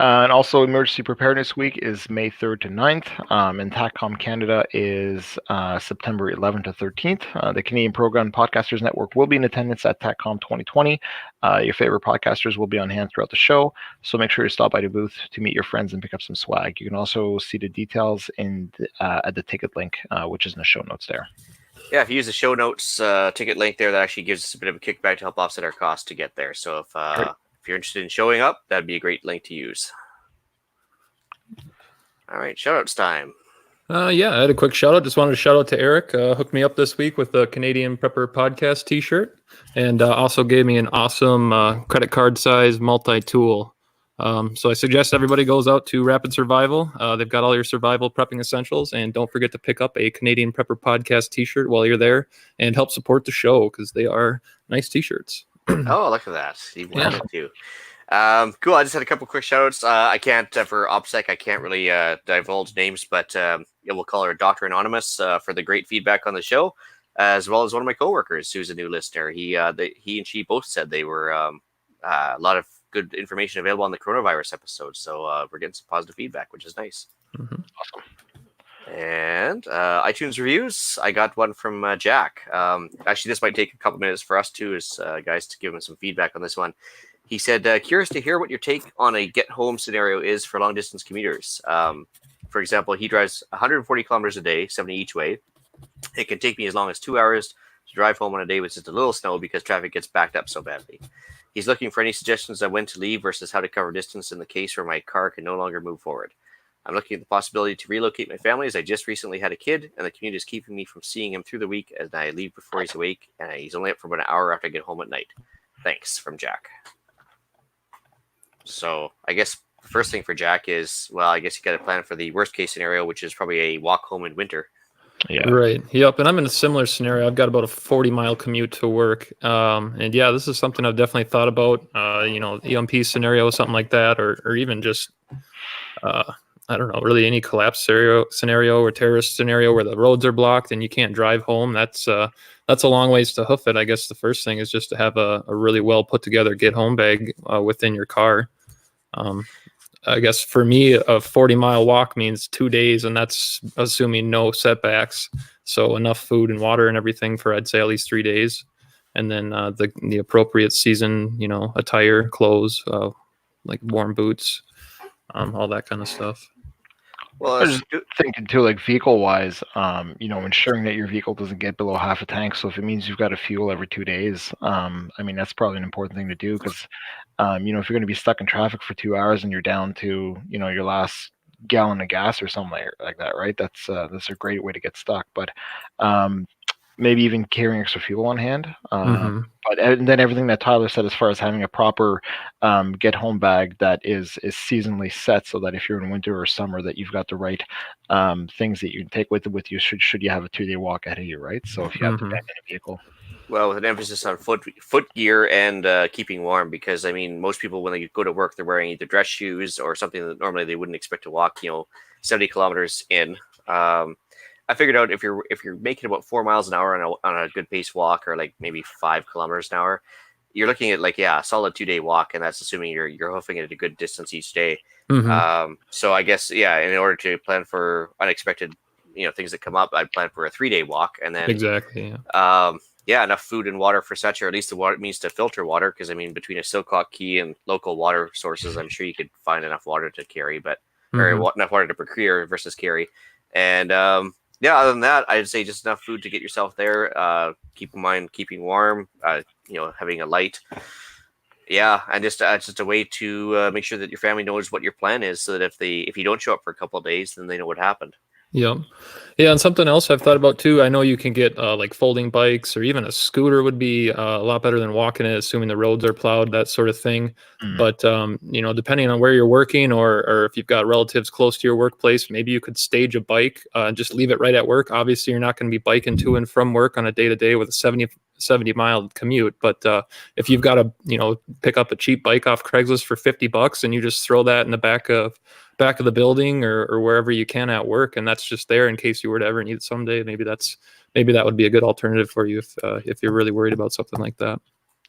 And also Emergency Preparedness Week is May 3rd to 9th, and TACCOM Canada is September 11th to 13th. The Canadian Pro Gun Podcasters Network will be in attendance at TACCOM 2020. Your favorite podcasters will be on hand throughout the show, so make sure to stop by the booth to meet your friends and pick up some swag. You can also see the details at the ticket link, which is in the show notes there. Yeah, if you use the show notes ticket link there, that actually gives us a bit of a kickback to help offset our cost to get there. So if you're interested in showing up, that'd be a great link to use. All right, shoutouts time. I had a quick shout out. Just wanted to shout out to Eric. Hooked me up this week with the Canadian Prepper Podcast t-shirt, and also gave me an awesome credit card size multi-tool. So I suggest everybody goes out to Rapid Survival. They've got all your survival prepping essentials, and don't forget to pick up a Canadian Prepper Podcast t-shirt while you're there and help support the show because they are nice t-shirts. Oh, look at that. You wanted it too. Cool. I just had a couple quick shoutouts. I can't for OPSEC. I can't really divulge names, but we'll call her Dr. Anonymous for the great feedback on the show, as well as one of my coworkers who's a new listener. He and she both said they were a lot of good information available on the coronavirus episode. So we're getting some positive feedback, which is nice. Awesome. And iTunes reviews. I got one from Jack. Actually, this might take a couple minutes for us too, as guys, to give him some feedback on this one. He said, curious to hear what your take on a get-home scenario is for long-distance commuters. For example, he drives 140 kilometers a day, 70 each way. It can take me as long as 2 hours to drive home on a day with just a little snow because traffic gets backed up so badly. He's looking for any suggestions on when to leave versus how to cover distance in the case where my car can no longer move forward. I'm looking at the possibility to relocate my family as I just recently had a kid, and the commute is keeping me from seeing him through the week as I leave before he's awake, and he's only up for about an hour after I get home at night. Thanks, from Jack. So I guess the first thing for Jack is, well, I guess you got to plan for the worst case scenario, which is probably a walk home in winter. Yeah. Right. Yep. And I'm in a similar scenario. I've got about a 40-mile commute to work. And yeah, this is something I've definitely thought about, EMP scenario, something like that, or even just, I don't know, really any collapse scenario or terrorist scenario where the roads are blocked and you can't drive home. That's a long ways to hoof it. I guess the first thing is just to have a really well put together get home bag within your car. I guess for me, a 40-mile walk means 2 days, and that's assuming no setbacks. So enough food and water and everything for, I'd say, at least 3 days. And then the appropriate season, attire, clothes, like warm boots, all that kind of stuff. Well, I was just thinking too, like vehicle wise, ensuring that your vehicle doesn't get below half a tank. So if it means you've got to fuel every 2 days, I mean, that's probably an important thing to do because, if you're going to be stuck in traffic for 2 hours and you're down to, your last gallon of gas or something like that, right? That's a great way to get stuck. But maybe even carrying extra fuel on hand. But and then everything that Tyler said as far as having a proper get home bag that is seasonally set, so that if you're in winter or summer, that you've got the right things that you can take with you should you have a 2-day walk ahead of you, right? So if you have to bag in a vehicle. Well, with an emphasis on foot gear and keeping warm, because I mean, most people when they go to work, they're wearing either dress shoes or something that normally they wouldn't expect to walk, 70 kilometers in. I figured out if you're making about 4 miles an hour on a good pace walk, or like maybe 5 kilometers an hour, you're looking at a solid 2-day walk, and that's assuming you're hoofing it at a good distance each day. So I guess in order to plan for unexpected things that come up, I'd plan for a 3-day walk, and then exactly. Yeah. Enough food and water for such, or at least the water means to filter water, because I mean between a Silcock Key and local water sources, I'm sure you could find enough water to carry, or enough water to procure versus carry, and other than that, I'd say just enough food to get yourself there. Keep in mind keeping warm, having a light. Yeah, and just a way to make sure that your family knows what your plan is, so that if you don't show up for a couple of days, then they know what happened. Yeah. And something else I've thought about too, I know you can get like folding bikes, or even a scooter would be a lot better than walking it, assuming the roads are plowed, that sort of thing. But, depending on where you're working, or if you've got relatives close to your workplace, maybe you could stage a bike and just leave it right at work. Obviously, you're not going to be biking to and from work on a day-to-day with a 70-mile commute. But if you've got to, pick up a cheap bike off Craigslist for $50 and you just throw that in the back of the building or wherever you can at work, and that's just there in case you were to ever need it someday, maybe that would be a good alternative for you if you're really worried about something like that.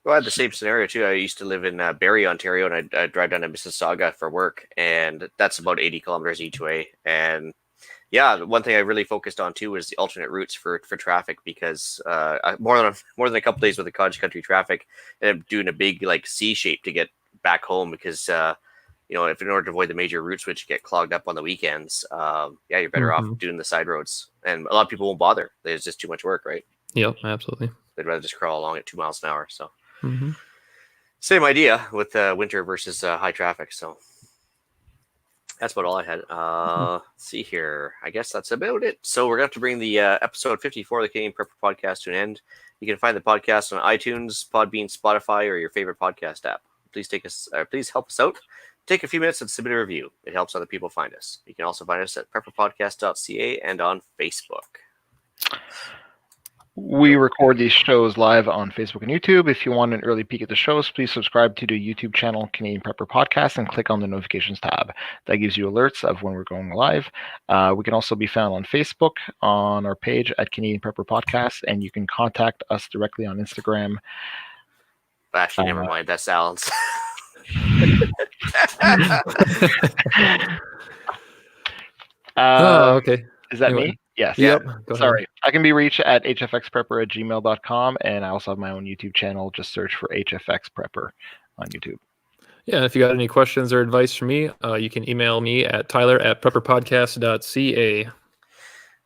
Well, I had the same scenario too. I used to live in Barrie, Ontario, and I'd drive down to Mississauga for work, and that's about 80 kilometers each way. And one thing I really focused on too was the alternate routes for traffic, because more than a couple days with the cottage country traffic, and I'm doing a big C shape to get back home, because if in order to avoid the major routes which get clogged up on the weekends, you're better off doing the side roads. And a lot of people won't bother. There's just too much work, right? Yep, absolutely. They'd rather just crawl along at 2 miles an hour. So same idea with winter versus high traffic. So that's about all I had. Let's see here. I guess that's about it. So we're going to have to bring the episode 54 of the Canadian Prepper Podcast to an end. You can find the podcast on iTunes, Podbean, Spotify, or your favorite podcast app. Please help us out. Take a few minutes and submit a review. It helps other people find us. You can also find us at prepperpodcast.ca and on Facebook. We record these shows live on Facebook and YouTube. If you want an early peek at the shows, please subscribe to the YouTube channel Canadian Prepper Podcast and click on the notifications tab. That gives you alerts of when we're going live. We can also be found on Facebook on our page at Canadian Prepper Podcast, and you can contact us directly on Instagram. Actually, never mind. That's Alan's. Okay. Is that anyway. Me? Yes. Yep. Sorry. I can be reached at hfxprepper@gmail.com, and I also have my own YouTube channel. Just search for HFX Prepper on YouTube. Yeah, if you got any questions or advice for me, you can email me at tyler@prepperpodcast.ca. All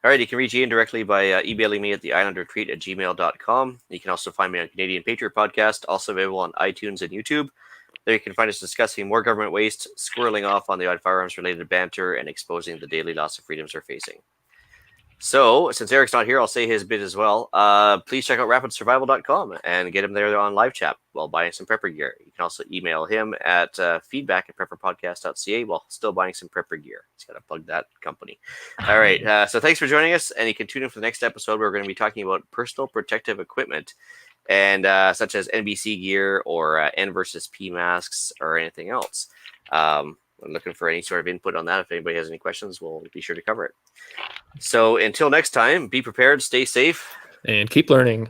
right, you can reach Ian directly by emailing me at theislandretreat@gmail.com. You can also find me on Canadian Patriot Podcast, also available on iTunes and YouTube. There you can find us discussing more government waste, squirreling off on the odd firearms-related banter, and exposing the daily loss of freedoms we're facing. So, since Eric's not here, I'll say his bit as well. Please check out rapidsurvival.com and get him there on live chat while buying some prepper gear. You can also email him at feedback@prepperpodcast.ca while still buying some prepper gear. He's got to plug that company. All right, so thanks for joining us, and you can tune in for the next episode where we're going to be talking about personal protective equipment, and such as NBC gear or N versus P masks or anything else. I'm looking for any sort of input on that. If anybody has any questions, we'll be sure to cover it. So until next time, be prepared, stay safe, and keep learning.